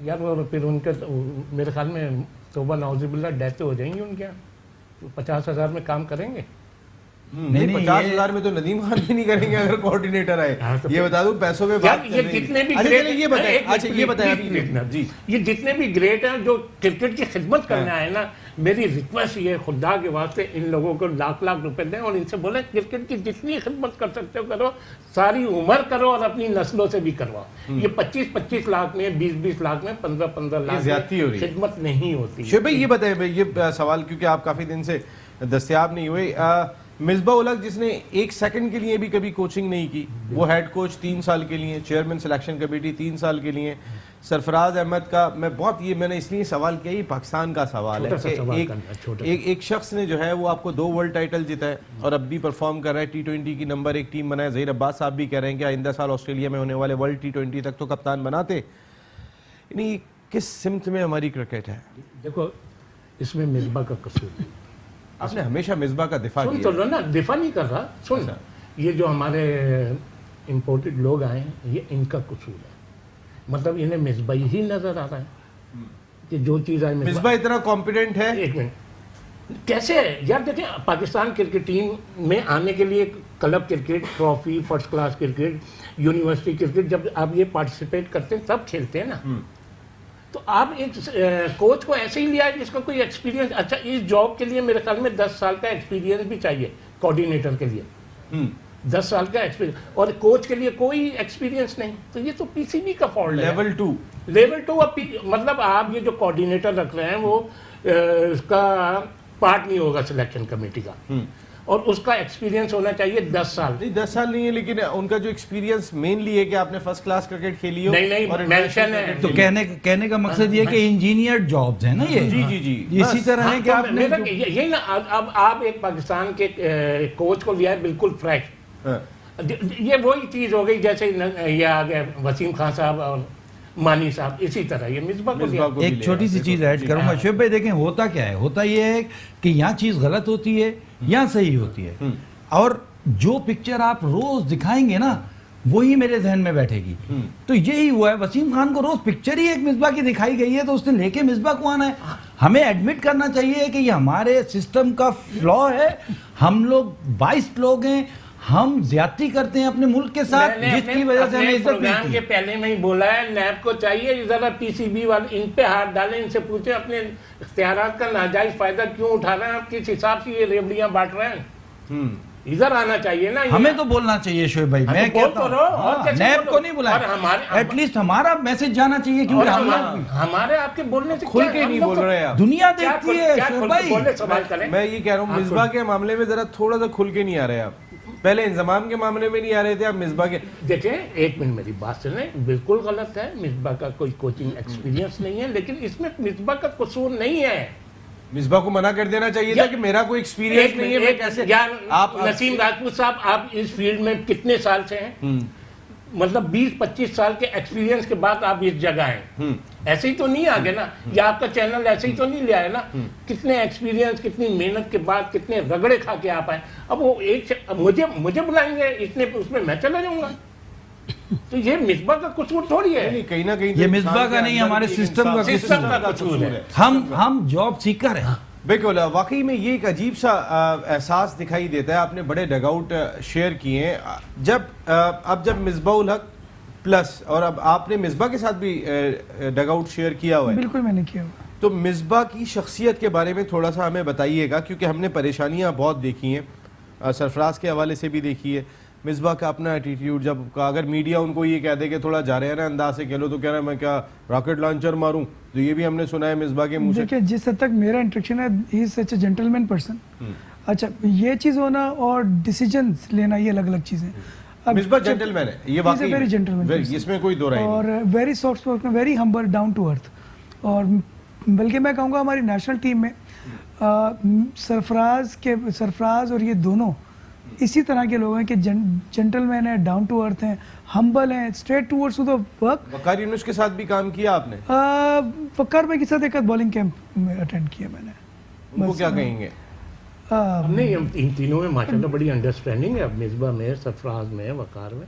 [SPEAKER 3] यार वो फिर उनके तो मेरे ख्याल में तौबा नाउजुबिल्लाह डेथ हो जाएंगी उनके यहाँ। 50,000 में काम करेंगे।
[SPEAKER 1] नहीं, 50,000 में तो नदीम खान भी नहीं करेंगे अगर कोऑर्डिनेटर आए।
[SPEAKER 3] हाँ, तो
[SPEAKER 1] ये बता दूं, पैसों पे बात
[SPEAKER 3] यार,
[SPEAKER 1] चल
[SPEAKER 3] ये
[SPEAKER 1] रही है।
[SPEAKER 3] जितने भी
[SPEAKER 1] अच्छा,
[SPEAKER 3] ग्रेट,
[SPEAKER 1] चलिए ये बताएं। अच्छा, ये बताएं
[SPEAKER 3] प्लीज,
[SPEAKER 1] आप जी।
[SPEAKER 3] ये जितने भी ग्रेट हैं जो क्रिकेट की खिदमत करने आए ना, मेरी रिक्वेस्ट ये खुदा के वास्ते इन लोगों को लाख लाख रुपए दें और इनसे बोले क्रिकेट की जितनी खिदमत कर सकते हो करो, सारी उम्र करो और अपनी नस्लों से भी करवाओ। ये 25-25 लाख में, 20-20 लाख में, 15-15 लाख
[SPEAKER 1] ज्यादती हो रही है।
[SPEAKER 3] खिदमत नहीं होती।
[SPEAKER 1] शुभ भाई ये बताएं भाई, ये सवाल क्योंकि आप काफी दिन से दस्तयाब नहीं हुए। मिसबा उलग जिसने 1 सेकंड के लिए भी कभी कोचिंग नहीं की, वो हेड कोच 3 साल के लिए, चेयरमैन सिलेक्शन कमेटी 3 साल के लिए। सरफराज अहमद का मैंने इसलिए सवाल किया, ये पाकिस्तान का सवाल है
[SPEAKER 3] छोटा सा
[SPEAKER 1] कि
[SPEAKER 3] सवाल करना है, छोटा
[SPEAKER 1] एक शख्स ने जो है वो आपको 2 वर्ल्ड टाइटल जीता है और अब भी परफॉर्म कर रहा है, T20 की नंबर 1 टीम बनाए। ज़हीर अब्बास साहब भी कह रहे हैं कि आइंदा साल ऑस्ट्रेलिया में होने वाले वर्ल्ड T20 तक तो कप्तान बनाते। यानी किस सिमत में हमारी क्रिकेट है?
[SPEAKER 3] देखो, इसमें मिसबा का कसूर है।
[SPEAKER 1] आपने हमेशा मिसबा का दिफा
[SPEAKER 3] सुन
[SPEAKER 1] किया।
[SPEAKER 3] तो लो ना, दिफा नहीं कर रहा। सुन, ये जो हमारे इंपोर्टेड लोग आए हैं, ये इनका कसूर है। मतलब इन्हें मिसबाई ही नजर आ रहा है कि जो चीज़ आए
[SPEAKER 1] मिसबा इतना कॉम्पिटेंट है।
[SPEAKER 3] एक मिनट, कैसे है यार? देखिए, पाकिस्तान क्रिकेट टीम में आने के लिए club cricket, trophy, first class cricket, university cricket, जब आप ये पार्टिसिपेट करते हैं तब खेलते हैं ना। तो आप एक कोच को ऐसे ही लिया है जिसका कोई एक्सपीरियंस, अच्छा इस जॉब के लिए मेरे ख्याल में 10 साल का एक्सपीरियंस भी चाहिए कोऑर्डिनेटर के लिए। 10 साल का एक्सपीरियंस, और कोच के लिए कोई एक्सपीरियंस नहीं, तो ये तो पीसीबी का फॉल्ट है।
[SPEAKER 1] लेवल 2
[SPEAKER 3] मतलब आप ये जो कोऑर्डिनेटर रख रहे हैं वो उसका पार्ट नहीं होगा सिलेक्शन कमेटी का, और उसका एक्सपीरियंस होना चाहिए 10 साल।
[SPEAKER 1] नहीं 10 साल नहीं है, लेकिन उनका जो एक्सपीरियंस मेनली है कि आपने फर्स्ट क्लास क्रिकेट खेली हो।
[SPEAKER 3] नहीं,
[SPEAKER 1] और
[SPEAKER 3] मेंशन है।
[SPEAKER 2] तो कहने का मकसद ये कि इंजीनियर जॉब्स है ना ये।
[SPEAKER 1] जी
[SPEAKER 2] इसी तरह है कि
[SPEAKER 3] हाँ,
[SPEAKER 2] आपने
[SPEAKER 3] मेरा यही ना, अब आप एक पाकिस्तान के कोच को लिया है बिल्कुल फ्रेश।
[SPEAKER 1] हाँ।
[SPEAKER 3] ये वही चीज हो गई जैसे ये आ गए वसीम खान साहब और मानी साहब, इसी तरह ये मिसबा को लिया।
[SPEAKER 1] को भी
[SPEAKER 2] एक
[SPEAKER 1] लिया
[SPEAKER 2] छोटी सी
[SPEAKER 1] है,
[SPEAKER 2] चीज ऐड करूंगा शुएब भाई। देखें होता क्या है, होता ये है कि यहाँ चीज गलत होती है, यहाँ सही होती है, और जो पिक्चर आप रोज दिखाएंगे ना वही मेरे जहन में बैठेगी। तो यही हुआ है, वसीम खान को रोज पिक्चर ही एक मिसबा की दिखाई गई है, तो उसने लेके मिसबा को आना है। हमें एडमिट करना चाहिए कि ये हमारे सिस्टम का फ्लॉ है। हम लोग 22 लोग हैं, हम ज्यादती करते हैं अपने मुल्क के साथ, जिसकी वजह से हमें इज्जत
[SPEAKER 3] प्रोग्राम
[SPEAKER 2] मिलती
[SPEAKER 3] के
[SPEAKER 2] है।
[SPEAKER 3] पहले में ही बोला है, नैब को चाहिए जरा पीसीबी वाले इन पे हाथ डालें, इनसे पूछे अपने इख्तियारात का नाजायज फायदा क्यों उठा रहे हैं, आप किस हिसाब से ये रेवड़ियां बांट रहे हैं। इधर आना चाहिए ना।
[SPEAKER 2] हमें तो बोलना चाहिए शुएब भाई, मैं कहता हूं नैब को नहीं बुलाया, एटलीस्ट हमारा मैसेज जाना चाहिए, क्योंकि
[SPEAKER 3] हमारे आपके बोलने से
[SPEAKER 1] खुल के नहीं बोल रहे आप।
[SPEAKER 2] दुनिया देखती है शुएब भाई।
[SPEAKER 3] सवाल करें,
[SPEAKER 1] मैं ये कह रहा हूँ मिसबा के मामले में जरा थोड़ा सा खुल के नहीं आ रहे आप। पहले इंजमाम के मामले में नहीं आ रहे थे, आप मिसबा के।
[SPEAKER 3] देखें, एक मिनट मेरी बात सुने, बिल्कुल गलत है, मिसबा का कोई कोचिंग एक्सपीरियंस नहीं है, लेकिन इसमें मिसबा का कसूर नहीं है।
[SPEAKER 1] मिसबा को मना कर देना चाहिए था कि मेरा कोई एक्सपीरियंस नहीं है, मैं कैसे।
[SPEAKER 3] आप नसीम राजपूत साहब, आप इस फील्ड में कितने साल से हैं? मतलब 20-25 साल के एक्सपीरियंस के बाद आप इस जगह हैं, ऐसे ही तो नहीं आ गए ना, या आपका चैनल ऐसे ही तो नहीं ले आए ना। कितने एक्सपीरियंस, कितनी मेहनत के बाद, कितने रगड़े खा के आप आए। अब वो मुझे बुलाएंगे इतने, उसमें मैं चला जाऊंगा। तो ये मिसबा का कसूर थोड़ी है,
[SPEAKER 1] कहीं ना कहीं
[SPEAKER 2] ये मिसबा का नहीं, हमारे सिस्टम का
[SPEAKER 3] कसूर है।
[SPEAKER 2] हम जॉब सीकर हैं।
[SPEAKER 1] बिल्कुल, वाकई में ये एक अजीब सा एहसास दिखाई देता है। आपने बड़े डगआउट शेयर किए हैं, जब मिसबाउल हक प्लस, और अब आपने मिसबा के साथ भी डगआउट शेयर किया हुआ है।
[SPEAKER 5] बिल्कुल मैंने किया हुआ।
[SPEAKER 1] तो मिसबा की शख्सियत के बारे में थोड़ा सा हमें बताइएगा, क्योंकि हमने परेशानियां बहुत देखी हैं, सरफराज के हवाले से भी देखी है। मिसबा का अपना एटीट्यूड, जब अगर मीडिया उनको ये कह दे कि थोड़ा जा रहे हैं ना अंदाज से खेलो, तो कह रहा है मैं क्या रॉकेट लॉन्चर मारूं। तो ये भी हमने सुना है मिसबा के मुंह से।
[SPEAKER 5] देखिए, जिस हद तक मेरा इंट्रैक्शन है, he is such a gentleman person. अच्छा, ये चीज़ होना और डिसीजंस लेना ये अलग अलग चीज़ें।
[SPEAKER 1] मिसबा जेंटलमैन है, ये वाकई
[SPEAKER 5] वेरी जेंटलमैन,
[SPEAKER 1] इसमें कोई दो राय नहीं।
[SPEAKER 5] और very soft spoken, very humble, down to earth. और बल्कि मैं कहूँगा हमारी नेशनल टीम में सरफराज और ये दोनों इसी तरह के लोग हैं कि जेंटलमैन है, डाउन टू अर्थ हैं, हम्बल हैं, स्ट्रेट टूवर्ड्स द वर्क।
[SPEAKER 1] वकार यूनुस के साथ भी काम किया आपने?
[SPEAKER 5] वकार भाई के साथ एक बॉलिंग कैंप में अटेंड किया मैंने।
[SPEAKER 1] उनको क्या कहेंगे?
[SPEAKER 3] नहीं, इन तीनों में माशाल्लाह बड़ी अंडरस्टैंडिंग है। अब मिसबा में, सरफराज में, वकार में,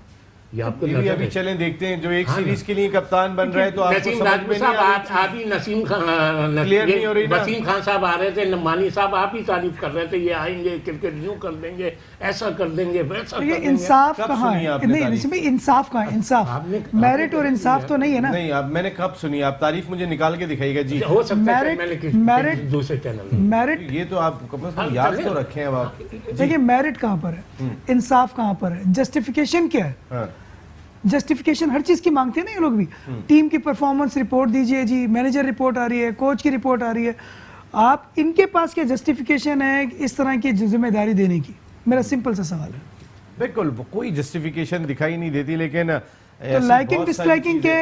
[SPEAKER 3] ये आपको
[SPEAKER 1] ये भी अभी चलें देखते हैं। जो एक सीरीज के लिए कप्तान बन रहे हैं, तो आपको
[SPEAKER 3] नसीम
[SPEAKER 1] समझ
[SPEAKER 3] राजपूत
[SPEAKER 1] में
[SPEAKER 3] साहब,
[SPEAKER 1] नहीं आ रही
[SPEAKER 3] आप ही नसीम खान,
[SPEAKER 1] क्लियर नहीं हो रही ना।
[SPEAKER 3] वसीम खान साहब आ रहे थे, नमानी साहब आप ही तारीफ कर रहे थे, ये आएंगे क्रिकेट यूं कर देंगे, ऐसा कर देंगे, वैसा कर
[SPEAKER 5] ये
[SPEAKER 3] देंगे।
[SPEAKER 5] इंसाफ
[SPEAKER 1] कब
[SPEAKER 5] कहाँ
[SPEAKER 1] सुनी
[SPEAKER 5] है?
[SPEAKER 1] आपने
[SPEAKER 5] नहीं,
[SPEAKER 1] तारीफ?
[SPEAKER 5] इसमें इंसाफ कहाँ है? इंसाफ, मेरिट और इंसाफ तो नहीं है ना।
[SPEAKER 1] नहीं, अब मैंने कब सुनी? आप तारीफ मुझे निकाल के दिखाइएगा जी।
[SPEAKER 3] हो सकता है
[SPEAKER 5] Merit-
[SPEAKER 3] मैंने किसी
[SPEAKER 5] merit-
[SPEAKER 3] दूसरे चैनल में।
[SPEAKER 5] मेरिट,
[SPEAKER 1] ये तो आप कम से कम याद तो रखें। अब आप
[SPEAKER 5] देखिए मेरिट कहाँ पर है, इंसाफ कहाँ पर है, जस्टिफिकेशन क्या है?
[SPEAKER 1] हाँ,
[SPEAKER 5] जस्टिफिकेशन हर चीज की मांगते हैं ना ये लोग भी। टीम की परफॉर्मेंस रिपोर्ट दीजिए जी, मैनेजर रिपोर्ट आ रही है, कोच की रिपोर्ट आ रही है, आप इनके पास क्या जस्टिफिकेशन है इस तरह की जिम्मेदारी देने की? मेरा सिंपल सा सवाल है।
[SPEAKER 1] बिल्कुल कोई जस्टिफिकेशन दिखाई नहीं देती, लेकिन
[SPEAKER 5] तो लाइकिंग डिसलाइकिंग के,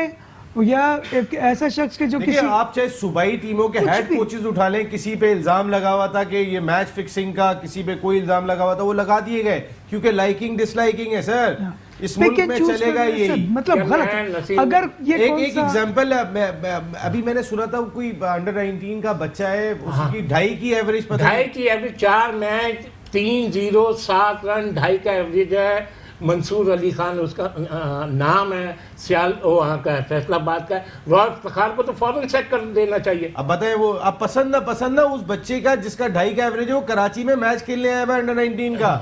[SPEAKER 5] या एक ऐसा शख्स के जो
[SPEAKER 1] देखिए,
[SPEAKER 5] किसी
[SPEAKER 1] आप चाहे सूबाई टीमों के
[SPEAKER 5] कुछ
[SPEAKER 1] हेड
[SPEAKER 5] भी।
[SPEAKER 1] कोचेस उठा लें, किसी पे इल्जाम लगा हुआ था कि ये मैच फिक्सिंग का, किसी पे कोई इल्जाम लगा हुआ था, वो लगा दिए गए, क्योंकि लाइकिंग डिसलाइकिंग है सर। इस मुल्क में चलेगा यही।
[SPEAKER 5] मतलब गलत है। अगर ये
[SPEAKER 1] एक
[SPEAKER 5] कौन
[SPEAKER 1] एक
[SPEAKER 5] सा
[SPEAKER 1] एग्जांपल अभी मैंने सुना था, कोई अंडर 19 का बच्चा है, उसकी 2.5 की एवरेज, पता
[SPEAKER 3] 2.5 की एवरेज, 4 मैच 3-0 7 रन, 2.5 का एवरेज है। मंसूर अली खान उसका नाम है, सियाल वो वहाँ का है, फैसलाबाद का है, वह इफ्तिखार को तो फौरन चेक कर देना चाहिए।
[SPEAKER 1] अब बताएं, वो अब पसंद ना उस बच्चे का जिसका 2.5 का एवरेज है, वो कराची में मैच खेलने आया है अंडर 19 का।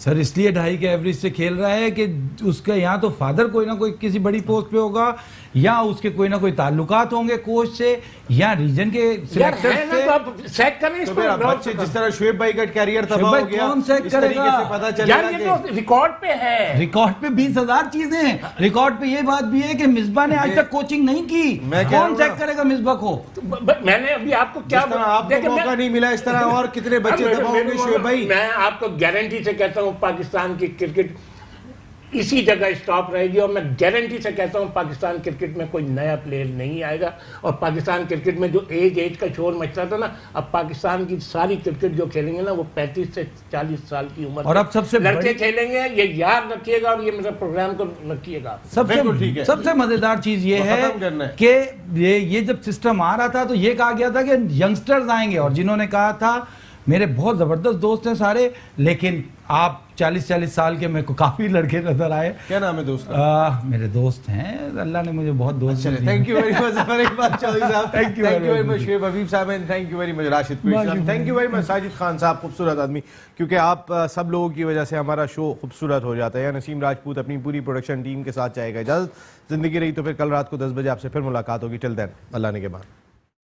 [SPEAKER 2] सर इसलिए 2.5 के एवरेज से खेल रहा है कि उसका यहाँ तो फादर कोई ना कोई किसी बड़ी पोस्ट पे होगा, या उसके कोई ना कोई ताल्लुकात होंगे कोच से या रीजन के सिलेक्टर से।
[SPEAKER 3] तो आप सेट करें
[SPEAKER 1] तो
[SPEAKER 3] इसको।
[SPEAKER 1] फिर अब बच्चे जिस तरह शुएब भाई का कैरियर तबाह हो गया,
[SPEAKER 2] कौन सेट
[SPEAKER 1] इस तरीके
[SPEAKER 2] करेगा?
[SPEAKER 1] से पता
[SPEAKER 3] यार
[SPEAKER 1] चलेगा
[SPEAKER 3] ये
[SPEAKER 1] कि
[SPEAKER 3] तो रिकॉर्ड पे है।
[SPEAKER 2] रिकॉर्ड पे 20,000 चीजें हैं। रिकॉर्ड पे ये बात भी है कि मिसबा ने आज तक कोचिंग नहीं की।
[SPEAKER 1] मैं कह रहा
[SPEAKER 2] कौन
[SPEAKER 1] हूं
[SPEAKER 2] चेक
[SPEAKER 1] ना,
[SPEAKER 2] करेगा मिसबा को?
[SPEAKER 3] मैंने अभी आपको क्या
[SPEAKER 1] जिस तरह आपको
[SPEAKER 3] देखिए,
[SPEAKER 1] मौका नहीं मिला, इस तरह और कितने बच्चे
[SPEAKER 3] अब
[SPEAKER 1] तबाह होंगे शुएब भाई।
[SPEAKER 3] मैं आपको गारंटी से कहता हूँ पाकिस्तान की क्रिकेट इसी जगह स्टॉप रहेगी, और मैं गारंटी से कहता हूँ पाकिस्तान क्रिकेट में कोई नया प्लेयर नहीं आएगा। और पाकिस्तान क्रिकेट में जो एज का शोर मचता था ना, अब पाकिस्तान की सारी क्रिकेट जो खेलेंगे ना वो 35 से 40 साल की उम्र
[SPEAKER 2] और अब सबसे
[SPEAKER 3] लड़के खेलेंगे। ये याद रखिएगा और ये मेरा प्रोग्राम को रखिएगा।
[SPEAKER 1] बिल्कुल ठीक है।
[SPEAKER 2] सबसे मजेदार चीज ये
[SPEAKER 1] तो
[SPEAKER 2] है
[SPEAKER 1] खत्म करना है।
[SPEAKER 2] कि ये जब सिस्टम आ रहा था तो ये कहा गया था कि यंगस्टर्स आएंगे, और जिन्होंने कहा था, मेरे बहुत जबरदस्त दोस्त हैं सारे, लेकिन आप 40 साल के मेरे को काफी लड़के नजर आए।
[SPEAKER 1] क्या नाम है दोस्त का?
[SPEAKER 2] मेरे दोस्त हैं, अल्लाह ने मुझे बहुत दोस्त दिए।
[SPEAKER 1] Thank you very much Zafar Iqbal Chaudhry sahab,
[SPEAKER 2] Thank you
[SPEAKER 1] very
[SPEAKER 2] very
[SPEAKER 1] much
[SPEAKER 2] much.
[SPEAKER 1] Shoaib Habib sahab, and thank you very much Rashid Qureshi, thank you very much Sajid Khan sahab, खूबसूरत आदमी। क्योंकि आप सब लोगों की वजह से हमारा शो खूबसूरत हो जाता है। नसीम राजपूत अपनी पूरी प्रोडक्शन टीम के साथ चाहेगा इजाजत। जिंदगी रही तो फिर कल रात को 10 बजे आपसे फिर मुलाकात होगी। टिल देन अल्लाह ने के बाद।